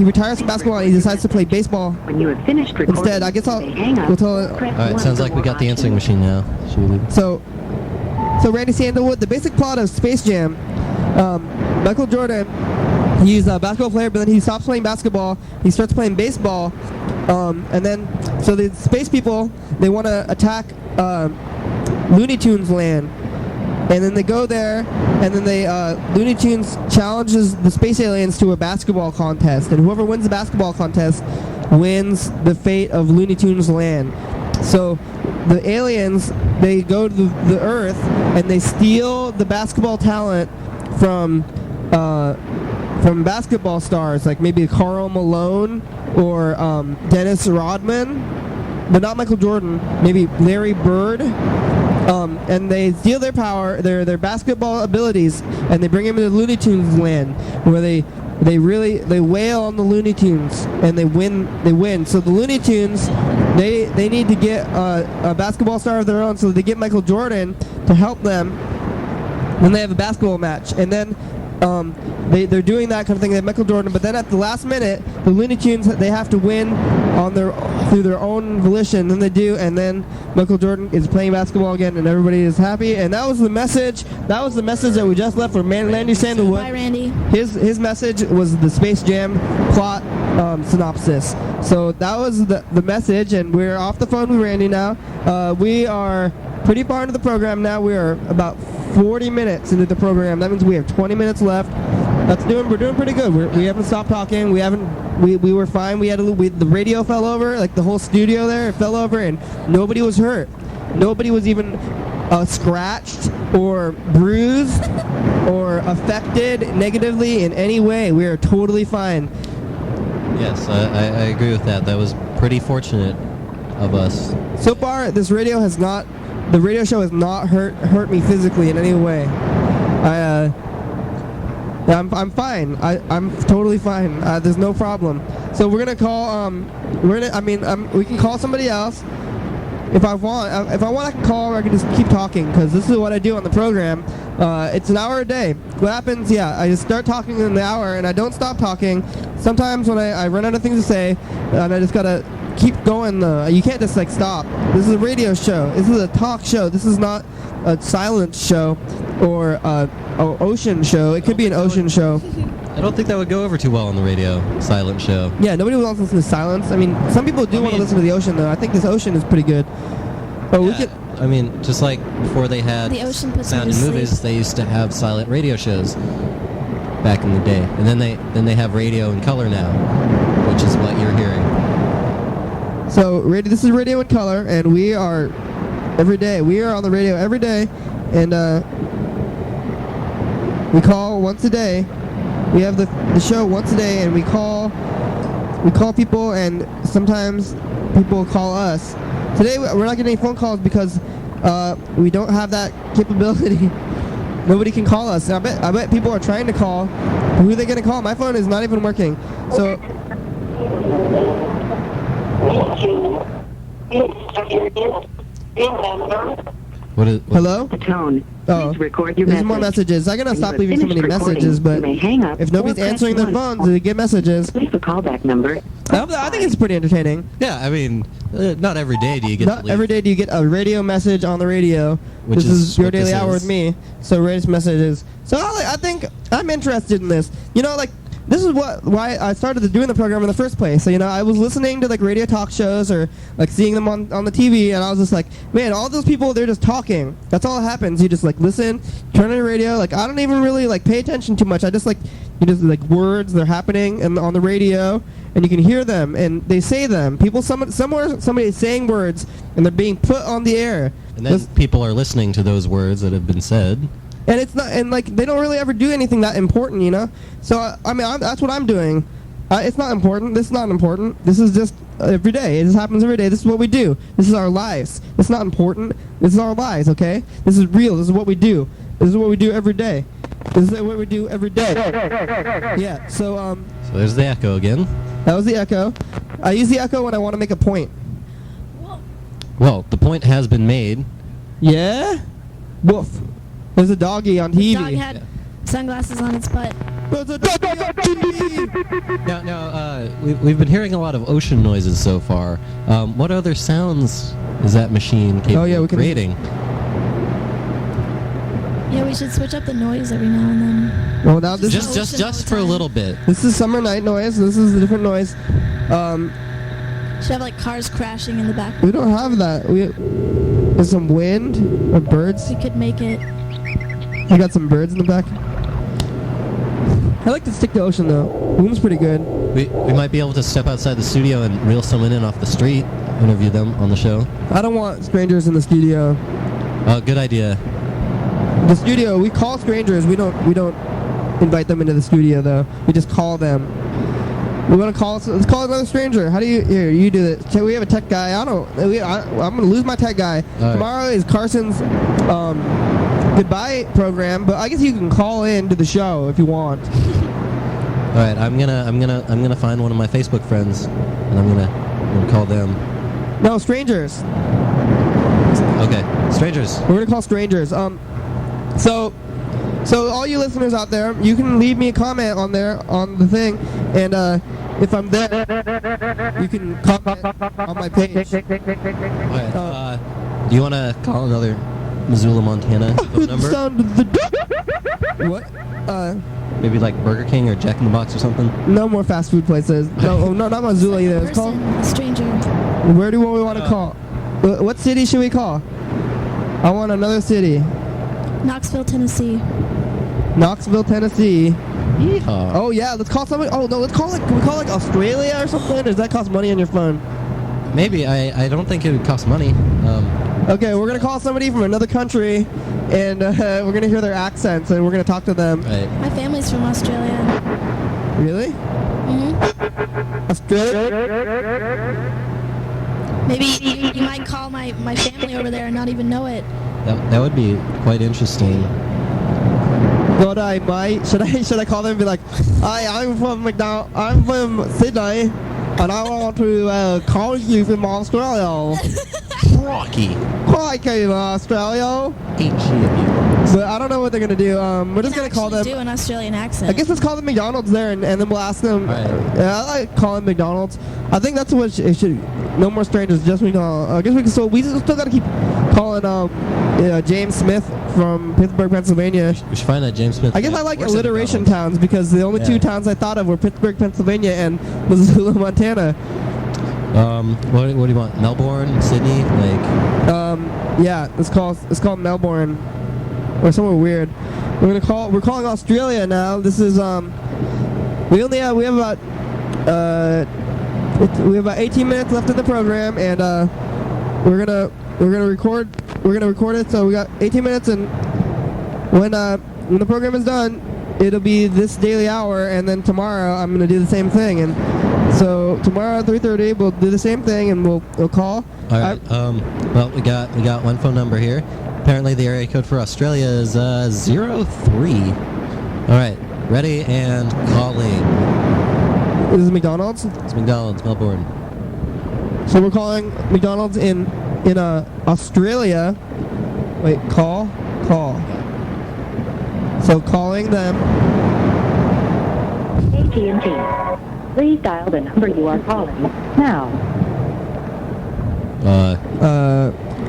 retires from basketball and he decides to play baseball. When you have finished recording, instead, I guess we'll tell it. All right, sounds like we got the answering machine now. Should we leave? So Randy Sandalwood, the basic plot of Space Jam, Michael Jordan, he's a basketball player, but then he stops playing basketball. He starts playing baseball, and then so the space people, they want to attack Looney Tunes land, and then they go there, and then Looney Tunes challenges the space aliens to a basketball contest, and whoever wins the basketball contest wins the fate of Looney Tunes land. So the aliens, they go to the Earth and they steal the basketball talent from basketball stars, like maybe Karl Malone or Dennis Rodman, but not Michael Jordan, maybe Larry Bird. And they steal their power, their basketball abilities, and they bring them into Looney Tunes land, where they wail on the Looney Tunes, and they win. So the Looney Tunes, they need to get a basketball star of their own, so they get Michael Jordan to help them. Then they have a basketball match, and then they're doing that kind of thing. They have Michael Jordan, but then at the last minute, the Looney Tunes, they have to win through their own volition. Then they do, and then Michael Jordan is playing basketball again, and everybody is happy. And that was the message. That was the message that we just left from Randy Sandalwood. Bye, Randy. His message was the Space Jam plot synopsis. So that was the message, and we're off the phone with Randy now. We are pretty far into the program now. We are about 40 minutes into the program. That means we have 20 minutes left. We're doing pretty good. We haven't stopped talking. We were fine. The radio fell over, like the whole studio there, it fell over, and nobody was hurt. Nobody was even scratched or bruised or affected negatively in any way. We are totally fine. Yes, I agree with that. That was pretty fortunate of us. So far, the radio show has not hurt me physically in any way. I'm fine. I'm totally fine. There's no problem. So we're gonna call. We can call somebody else. If I want, I can call, or I can just keep talking, because this is what I do on the program. It's an hour a day. What happens? Yeah, I just start talking in the hour, and I don't stop talking. Sometimes when I run out of things to say, and I just gotta keep going. You can't just like stop. This is a radio show. This is a talk show. This is not a silence show or an ocean show. It could be an ocean show. I don't think that would go over too well on the radio, silent show. Yeah, nobody wants to listen to silence. I mean, some people do want to listen to the ocean, though. I think this ocean is pretty good. But yeah, I mean, just like before they had The ocean puts sound me in to movies, sleep. they used to have silent radio shows back in the day. And then they have radio in color now, which is what you're hearing. So, this is Radio in Color, and we are every day. We are on the radio every day, and we call once a day. We have the show once a day, and we call people, and sometimes people call us. Today we're not getting any phone calls because we don't have that capability. Nobody can call us. I bet people are trying to call. Who are they going to call? My phone is not even working. So. Hello? The tone. Oh, Please record your there's message. more messages. I'm gonna When stop you have leaving so many finished recording, messages, but you may hang up if nobody's or press answering their 1. phones, they get messages. Leave a callback number. I think it's pretty entertaining. Yeah, I mean, not every day do you get Not to leave. every day do you get a radio message on the radio. Which this is is your what daily this hour is. with me. So radio messages. So I think I'm interested in this. You know, like this is why I started doing the program in the first place. So I was listening to like radio talk shows or like seeing them on the TV, and I was just like, man, all those people, they're just talking. That's all that happens. You just like listen, turn on your radio. Like I don't even really like pay attention too much. I just like words, they're happening and on the radio, and you can hear them and they say them. Somebody is saying words and they're being put on the air. And then people are listening to those words that have been said. And it's not, and like they don't really ever do anything that important, So that's what I'm doing. It's not important. This is not important. This is just every day. It just happens every day. This is what we do. This is our lives. It's not important. This is our lives. Okay. This is real. This is what we do. This is what we do every day. This is what we do every day. Yeah. So So there's the echo again. that was the echo. I use the echo when I want to make a point. Well, the point has been made. Yeah. Woof. There's a doggy on TV. The dog had sunglasses on its butt. There's a doggy on TV. Now, we've been hearing a lot of ocean noises so far. What other sounds is that machine capable of creating? Yeah, we should switch up the noise every now and then. Well, now this Just for a little bit. This is summer night noise. This is a different noise. Should have like cars crashing in the back. We don't have that. There's some wind or birds. We could make it. I got some birds in the back. I like to stick to ocean though. Boom's pretty good. We might be able to step outside the studio and reel someone in off the street, interview them on the show. I don't want strangers in the studio. Good idea. The studio, we call strangers. We don't invite them into the studio though. We just call them. We want to let's call another stranger. How do you do it? We have a tech guy. I'm going to lose my tech guy. Right. Tomorrow is Carson's goodbye program, but I guess you can call in to the show if you want. All right, I'm gonna find one of my Facebook friends, and I'm gonna call them. No, strangers. Okay, strangers. We're gonna call strangers. So all you listeners out there, you can leave me a comment on the thing, and if I'm there, you can comment on my page. All right. Do you want to call another Missoula, Montana phone number? Sound of the what? Maybe like Burger King or Jack in the Box or something? No more fast food places. No, not Missoula either. It's called. A stranger. Where do we want to call? What city should we call? I want another city. Knoxville, Tennessee. Knoxville, Tennessee. Yeehaw. Oh yeah, let's call somebody. Oh no, can we call like Australia or something? Or does that cost money on your phone? Maybe. I don't think it would cost money. Okay, we're gonna call somebody from another country, and we're gonna hear their accents, and we're gonna talk to them. Right. My family's from Australia. Really? Australia? Maybe you might call my family over there and not even know it. That would be quite interesting. But I might. Should I call them and be like, "Hi, I'm from I'm from Sydney, and I want to call you from Australia." Rocky. Crikey, Australia. But I don't know what they're gonna do. We're just gonna call them. Do an Australian accent. I guess let's call them McDonald's there, and then we'll ask them. Right. Yeah, I like calling McDonald's. I think that's what it should. No more strangers, just McDonald's. I guess we still gotta keep calling James Smith from Pittsburgh, Pennsylvania. We should find out James Smith. I guess I like works at alliteration McDonald's. towns because the only two Yeah. towns I thought of were Pittsburgh, Pennsylvania, and Missoula, Montana. What do you want? Melbourne, Sydney, like? Yeah, it's called Melbourne, or somewhere weird. We're calling Australia now. This is we have about 18 minutes left in the program, and we're gonna record it. So we got 18 minutes, and when the program is done, it'll be this daily hour, and then tomorrow I'm gonna do the same thing. And so tomorrow at 3:30 we'll do the same thing, and we'll call. All right. Well, we got one phone number here. Apparently, the area code for Australia is 03. All right. Ready and calling. This is McDonald's. It's McDonald's, Melbourne. So we're calling McDonald's in Australia. Wait, call. So calling them. AT&T. Please dial the number you are calling now.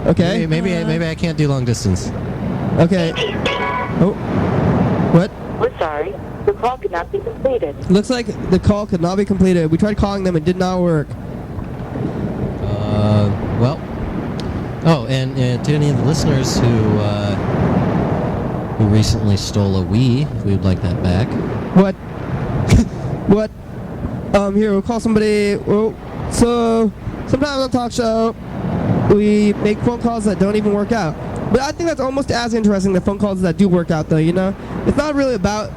Okay. Maybe I can't do long distance. Okay. Oh. What? We're sorry. The call could not be completed. Looks like the call could not be completed. We tried calling them, it did not work. Well. Oh, and to any of the listeners who recently stole a Wii, if we would like that back. What? What? Here, we'll call somebody. Oh, so sometimes on talk show, we make phone calls that don't even work out. But I think that's almost as interesting, the phone calls that do work out, though, you know? It's not really about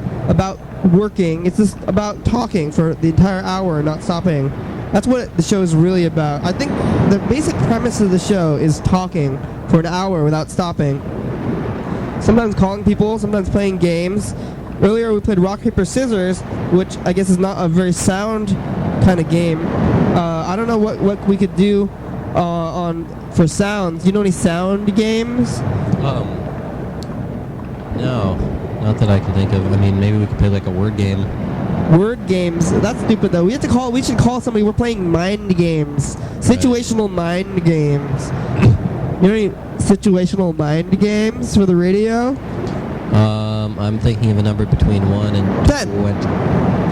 working. It's just about talking for the entire hour and not stopping. That's what the show is really about. I think the basic premise of the show is talking for an hour without stopping. Sometimes calling people, sometimes playing games. Earlier we played rock, paper, scissors, which I guess is not a very sound kind of game. I don't know what we could do for sounds. Do you know any sound games? No, not that I can think of. I mean, maybe we could play like a word game. Word games. That's stupid though. We should call somebody. We're playing mind games. Situational mind games. You know any situational mind games for the radio? I'm thinking of a number between 1 and 10. 20.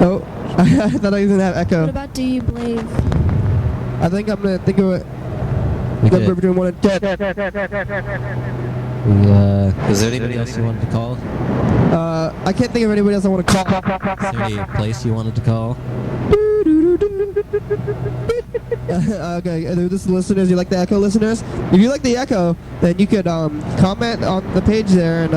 Oh, I thought I didn't have echo. What about Do You Believe? I think I'm gonna think of it. We Number could, between 1 and 10. is there anybody else you wanted to call? I can't think of anybody else I want to call. Is there any place you wanted to call? Okay, this is listeners. You like the echo, listeners? If you like the echo, then you could comment on the page there. And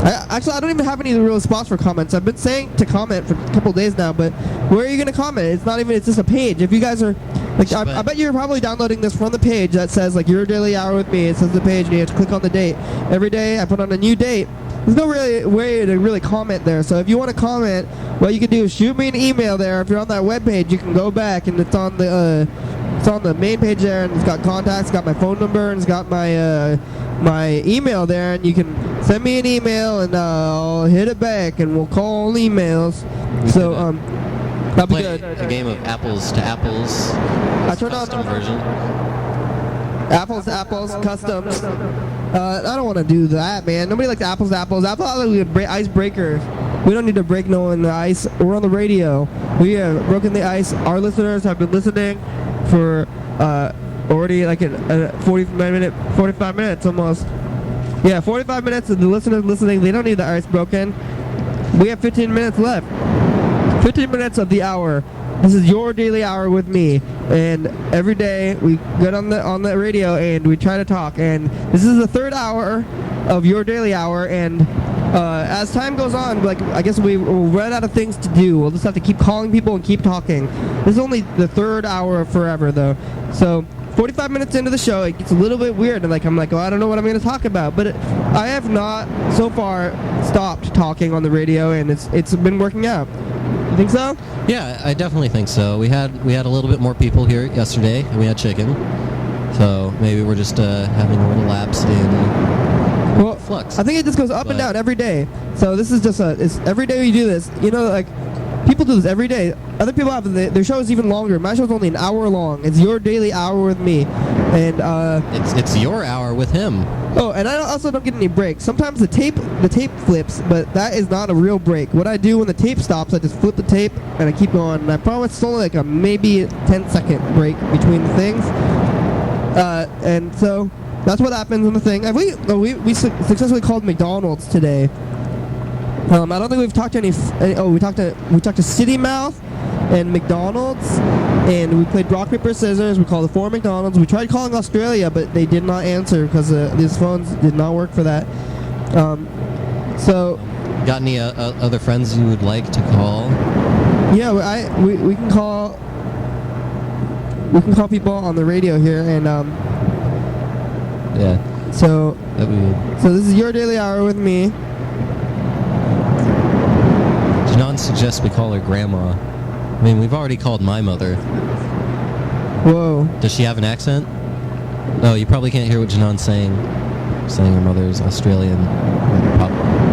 I don't even have any real spots for comments. I've been saying to comment for a couple of days now, but where are you gonna comment? It's not even. It's just a page. If you guys are like, I bet you're probably downloading this from the page that says like your daily hour with me. It says the page, and you have to click on the date. Every day I put on a new date. There's no really way to really comment there. So if you want to comment, what you can do is shoot me an email there. If you're on that web page, you can go back and it's on the main page there, and it's got contacts, it's got my phone number, and it's got my my email there, and you can send me an email and I'll hit it back and we'll call all emails. So that'll be good. A game of apples to apples. I turned on custom version. Apples to apples, customs. I don't want to do that, man. Nobody likes apples to apples. Apples are like an icebreaker. We don't need to break no one the ice. We're on the radio. We have broken the ice. Our listeners have been listening for already like 45 minutes almost. Yeah, 45 minutes of the listeners listening. They don't need the ice broken. We have 15 minutes left. 15 minutes of the hour. This is your daily hour with me, and every day we get on the radio and we try to talk. And this is the third hour of your daily hour. And as time goes on, like I guess we'll run out of things to do. We'll just have to keep calling people and keep talking. This is only the third hour of forever, though. So 45 minutes into the show, it gets a little bit weird, and I'm like, oh, I don't know what I'm going to talk about. But I have not so far stopped talking on the radio, and it's been working out. You think so? Yeah, I definitely think so. We had a little bit more people here yesterday, and we had chicken. So maybe we're just having a little lapse in flux. I think it just goes up and down every day. So this is just it's every day we do this. You know, like people do this every day. Other people have their show is even longer. My show's only an hour long. It's your daily hour with me, and it's your hour with him. Oh, and I also don't get any breaks. Sometimes the tape flips, but that is not a real break. What I do when the tape stops, I just flip the tape and I keep going. And I promise it's only like a maybe 10-second break between the things. And so that's what happens in the thing. We successfully called McDonald's today. I don't think we've talked to we talked to City Mouth and McDonald's, and we played rock paper scissors. We called the 4 McDonald's. We tried calling Australia, but they did not answer because these phones did not work for that. So, got any other friends you would like to call? Yeah, we can call people on the radio here, and yeah. So this is your daily hour with me. Jenan suggests we call her grandma. I mean, we've already called my mother. Whoa. Does she have an accent? No, you probably can't hear what Jenan's saying. Saying her mother's Australian.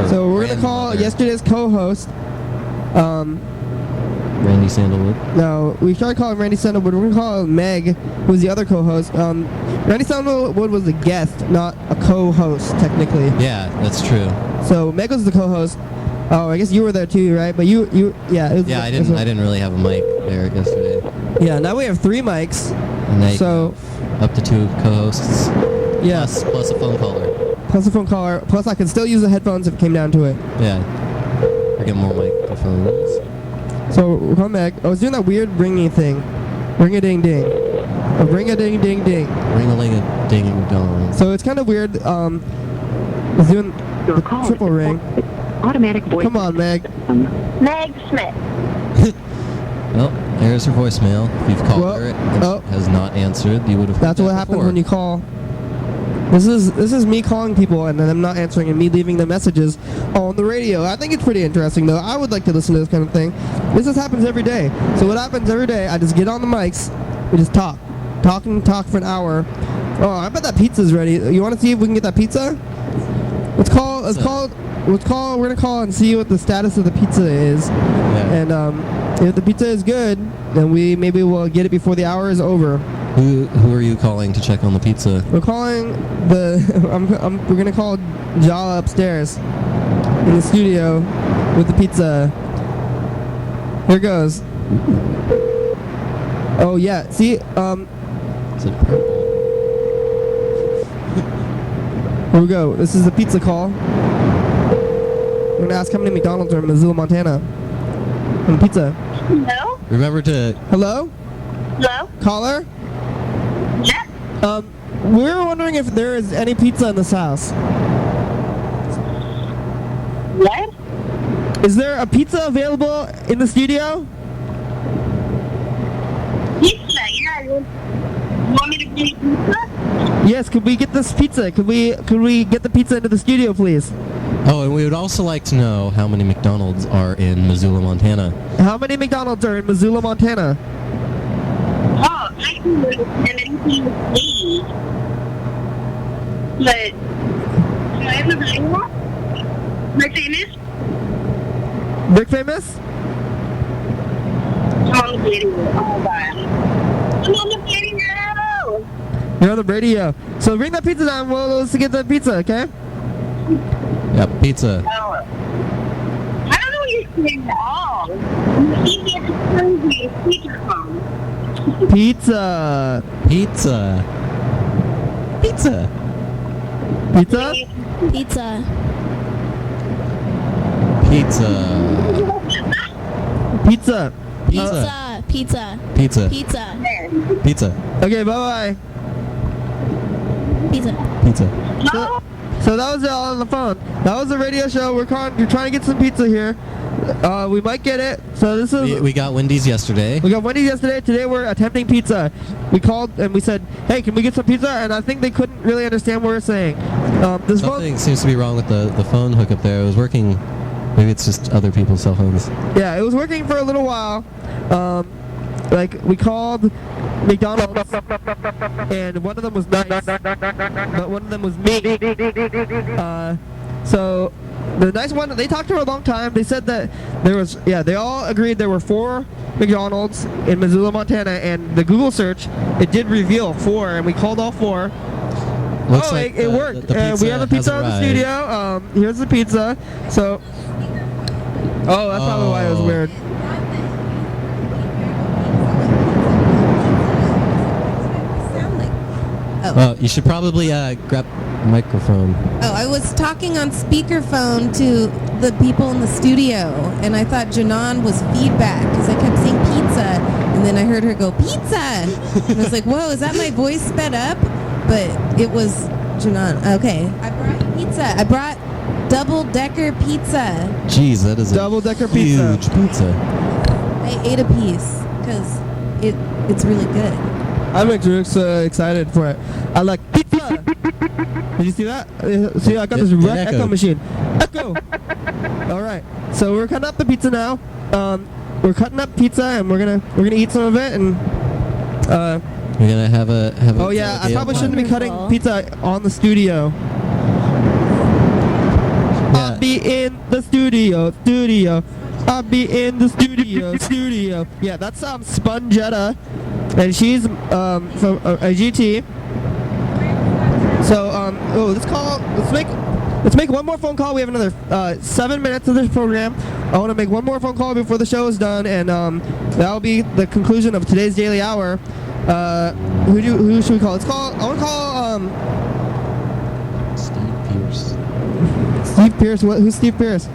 So we're going to call yesterday's co-host. Randy Sandalwood. No, we tried calling Randy Sandalwood. We're going to call Meg, who's the other co-host. Randy Sandalwood was a guest, not a co-host, technically. Yeah, that's true. So Meg was the co-host. Oh, I guess you were there too, right? But yeah. I didn't really have a mic there yesterday. Yeah, now we have 3 mics. And so up to 2 co-hosts. Yeah. Plus a phone caller. Plus a phone caller. Plus I can still use the headphones if it came down to it. Yeah. Or get more microphones. So we'll come back. I was doing that weird ringing thing. Ring-a-ding-ding. Ring-a-ding-ding-ding. Ring-a-ling-a-ding-dong. So it's kind of weird. I was doing the triple ring. Automatic voice. Come on, Meg. Meg Smith. Well, there's her voicemail. If you've called her and she has not answered, you would have. That's what happens when you call. This is me calling people and then I'm not answering and me leaving them messages on the radio. I think it's pretty interesting though. I would like to listen to this kind of thing. This just happens every day. So what happens every day? I just get on the mics. We just talk for an hour. Oh, I bet that pizza's ready. You want to see if we can get that pizza? We're gonna call and see what the status of the pizza is. Yeah. And if the pizza is good, then maybe we'll get it before the hour is over. Who are you calling to check on the pizza? We're calling we're gonna call Jahla upstairs in the studio with the pizza. Here goes. Oh yeah, see, Is it purple? Here we go. This is the pizza call. We're gonna ask how many McDonald's are in Missoula, Montana. And pizza. Hello? Remember to... Hello? Hello? Caller? Yeah? We were wondering if there is any pizza in this house. What? Is there a pizza available in the studio? Pizza, yeah. You want me to get pizza? Yes, could we get this pizza? Could we get the pizza into the studio, please? Oh, and we would also like to know how many McDonald's are in Missoula, Montana. How many McDonald's are in Missoula, Montana? Oh, I can go to anything with me. But, do I have the video? My famous? Big famous? I'm on the video. Oh my god. I'm on the video! You're on the radio. So bring that pizza down. Let's get the pizza, okay? Yeah, pizza. I don't know listening at all. You idiot turns me speakerphone. Pizza. Pizza. Pizza. Pizza? Pizza. Pizza. Pizza. Pizza. Pizza. Pizza. Pizza. Pizza. Okay, bye-bye. Pizza. Pizza. So that was it all on the phone. That was the radio show. We're trying to get some pizza here. We might get it. So this is... We got Wendy's yesterday. We got Wendy's yesterday. Today we're attempting pizza. We called and we said, hey, can we get some pizza? And I think they couldn't really understand what we're saying. This Something seems to be wrong with the phone hookup there. It was working. Maybe it's just other people's cell phones. Yeah, it was working for a little while. Like, we called McDonald's, and one of them was nice, but one of them was me. So, the nice one, they talked for a long time. They said that they all agreed there were 4 McDonald's in Missoula, Montana, and the Google search, it did reveal 4, and we called all 4. Looks like it worked. The pizza we have a pizza has in the arrived. studio. Here's the pizza. So, that's probably why it was weird. Well, you should probably grab a microphone. Oh, I was talking on speakerphone to the people in the studio, and I thought Jenan was feedback because I kept saying pizza, and then I heard her go, pizza! And I was like, whoa, is that my voice sped up? But it was Jenan. Okay. I brought pizza. I brought double-decker pizza. Jeez, that is Double-decker huge pizza. pizza. I ate a piece because it's really good. I'm excited for it. I like pizza. Did you see that? See, I got this red echo machine. Echo. All right. So we're cutting up the pizza now. We're cutting up pizza, and we're gonna eat some of it, and We're gonna have a. oh yeah, I probably shouldn't be cutting pizza on the studio. Yeah. I'll be in the studio. I'll be in the studio. Yeah, that's Spongetta, and she's from a GT. So let's make one more phone call. We have another 7 minutes of this program. I want to make one more phone call before the show is done, and that'll be the conclusion of today's daily hour. Who should we call? I want to call Steve Pierce. Steve Pierce. Who's Steve Pierce?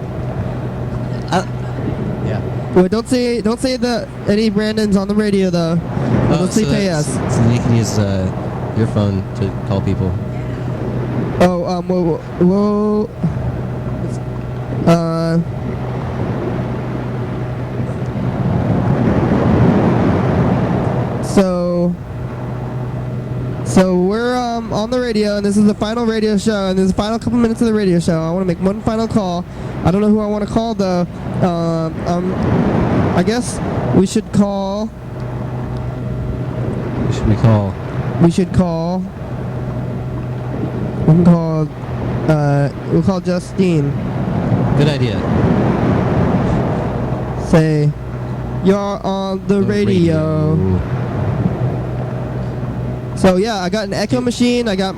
Yeah. Well, don't say any Brandons on the radio though. Don't say pay us. So you can use your phone to call people. Oh, whoa. So we're on the radio, and this is the final radio show, and this is the final couple minutes of the radio show. I want to make one final call. I don't know who I want to call though. I guess we should call. Who should we call? We'll call Justine. Good idea. Say, you're on the radio. So yeah, I got an echo machine. I got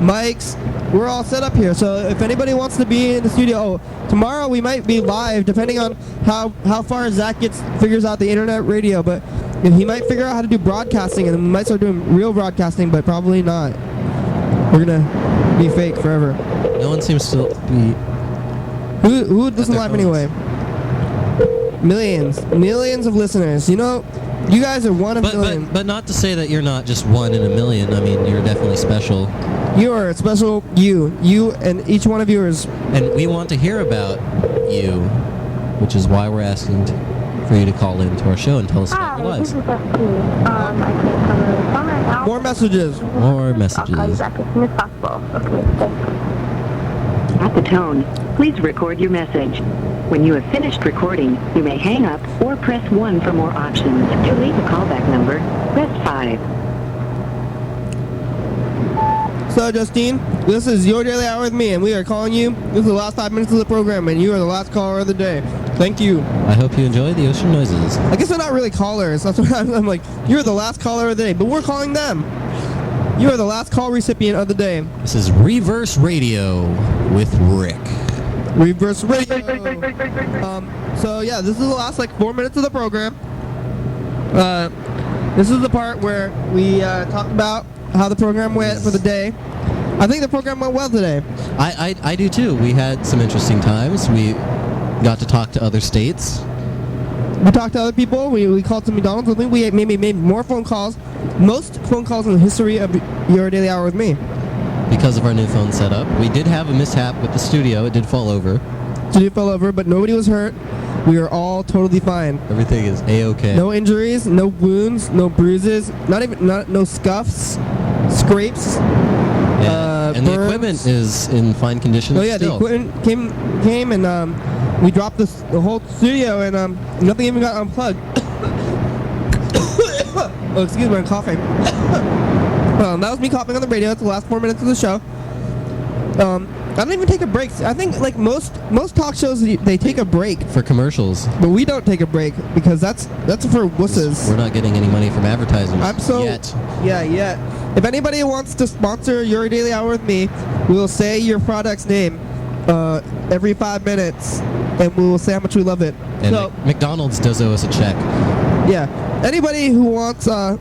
mics. We're all set up here. So if anybody wants to be in the studio, tomorrow we might be live, depending on how far Zach figures out the internet radio. But he might figure out how to do broadcasting, and we might start doing real broadcasting, but probably not. We're gonna be fake forever. No one seems to be. Who listens live anyway? Millions of listeners. You know, you guys are one of million. But not to say that you're not just one in a million. I mean, you're definitely special. You are special. You and each one of you is. And we want to hear about you, which is why we're asking for you to call into our show and tell us about your lives. I can't come to the phone right now. More messages. More messages. I'll call you back as soon as possible. Okay, thanks. At the tone, please record your message. When you have finished recording, you may hang up or press 1 for more options. To leave a callback number, press 5. So, Justine, this is your daily hour with me, and we are calling you. This is the last 5 minutes of the program, and you are the last caller of the day. Thank you. I hope you enjoy the ocean noises. I guess they're not really callers. That's what I'm like. You're the last caller of the day, but we're calling them. You are the last call recipient of the day. This is Reverse Radio with Rick. Reverse radio. So yeah, this is the last like 4 minutes of the program. This is the part where we talk about how the program went for the day. I think the program went well today. I do too. We had some interesting times. We got to talk to other states. We talked to other people. We called some McDonald's. I think we maybe made more phone calls. Most phone calls in the history of Your Daily Hour with me. Because of our new phone setup. We did have a mishap with the studio. It did fall over. Studio fell over, but nobody was hurt. We are all totally fine. Everything is A-okay. No injuries, no wounds, no bruises, no scuffs, scrapes. Yeah. And burns. the equipment is in fine condition. Oh yeah, still. the equipment came and we dropped the whole studio and nothing even got unplugged. Oh, excuse me, I'm coughing. That was me coughing on the radio. It's the last 4 minutes of the show. I don't even take a break. I think like most talk shows they take a break for commercials, but we don't take a break because that's for wusses. We're not getting any money from advertisers yet. Yet. If anybody wants to sponsor Your Daily Hour with me, we will say your product's name every 5 minutes, and we will say how much we love it. And so, McDonald's does owe us a check. Yeah. Anybody who wants to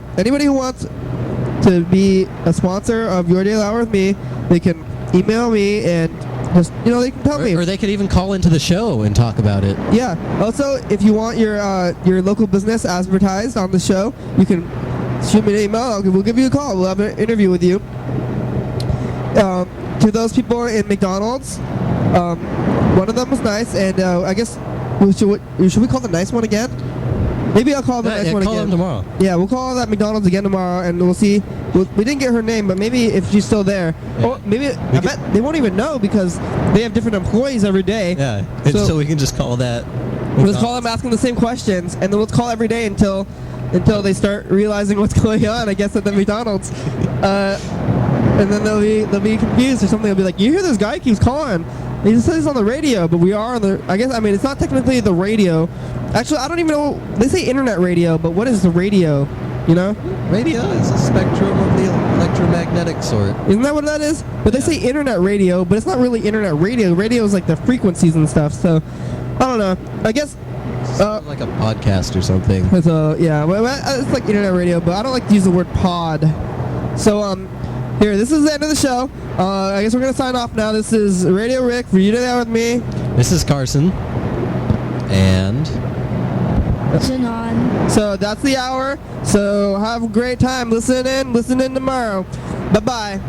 be a sponsor of Your Daily Hour with me, they can email me and just they can tell me. Or they could even call into the show and talk about it. Yeah. Also, if you want your local business advertised on the show, you can shoot me an email. We'll give you a call. We'll have an interview with you. To those people in McDonald's, one of them was nice, and I guess should we call the nice one again? Maybe I'll call the nice one again. Call them tomorrow. Yeah, we'll call that McDonald's again tomorrow, and we'll see. We didn't get her name, but maybe if she's still there, or maybe I bet they won't even know because they have different employees every day. Yeah, so we can just call that. We'll just call them asking the same questions, and then we'll call every day until they start realizing what's going on. I guess at the McDonald's, and then they'll be confused or something. They'll be like, "You hear this guy keeps calling? He just says he's on the radio, but we are on the. I mean, it's not technically the radio. Actually, I don't even know. They say internet radio, but what is the radio? You know? Radio is a spectrum of the electromagnetic sort. Isn't that what that is? But they say internet radio, but it's not really internet radio. Radio is like the frequencies and stuff. So I don't know. I guess like a podcast or something. It's it's like internet radio, but I don't like to use the word pod. So here, this is the end of the show. I guess we're gonna sign off now. This is Radio Rick for You Today Out with me. This is Carson. And Jenan. So that's the hour. So have a great time. Listen in tomorrow. Bye-bye.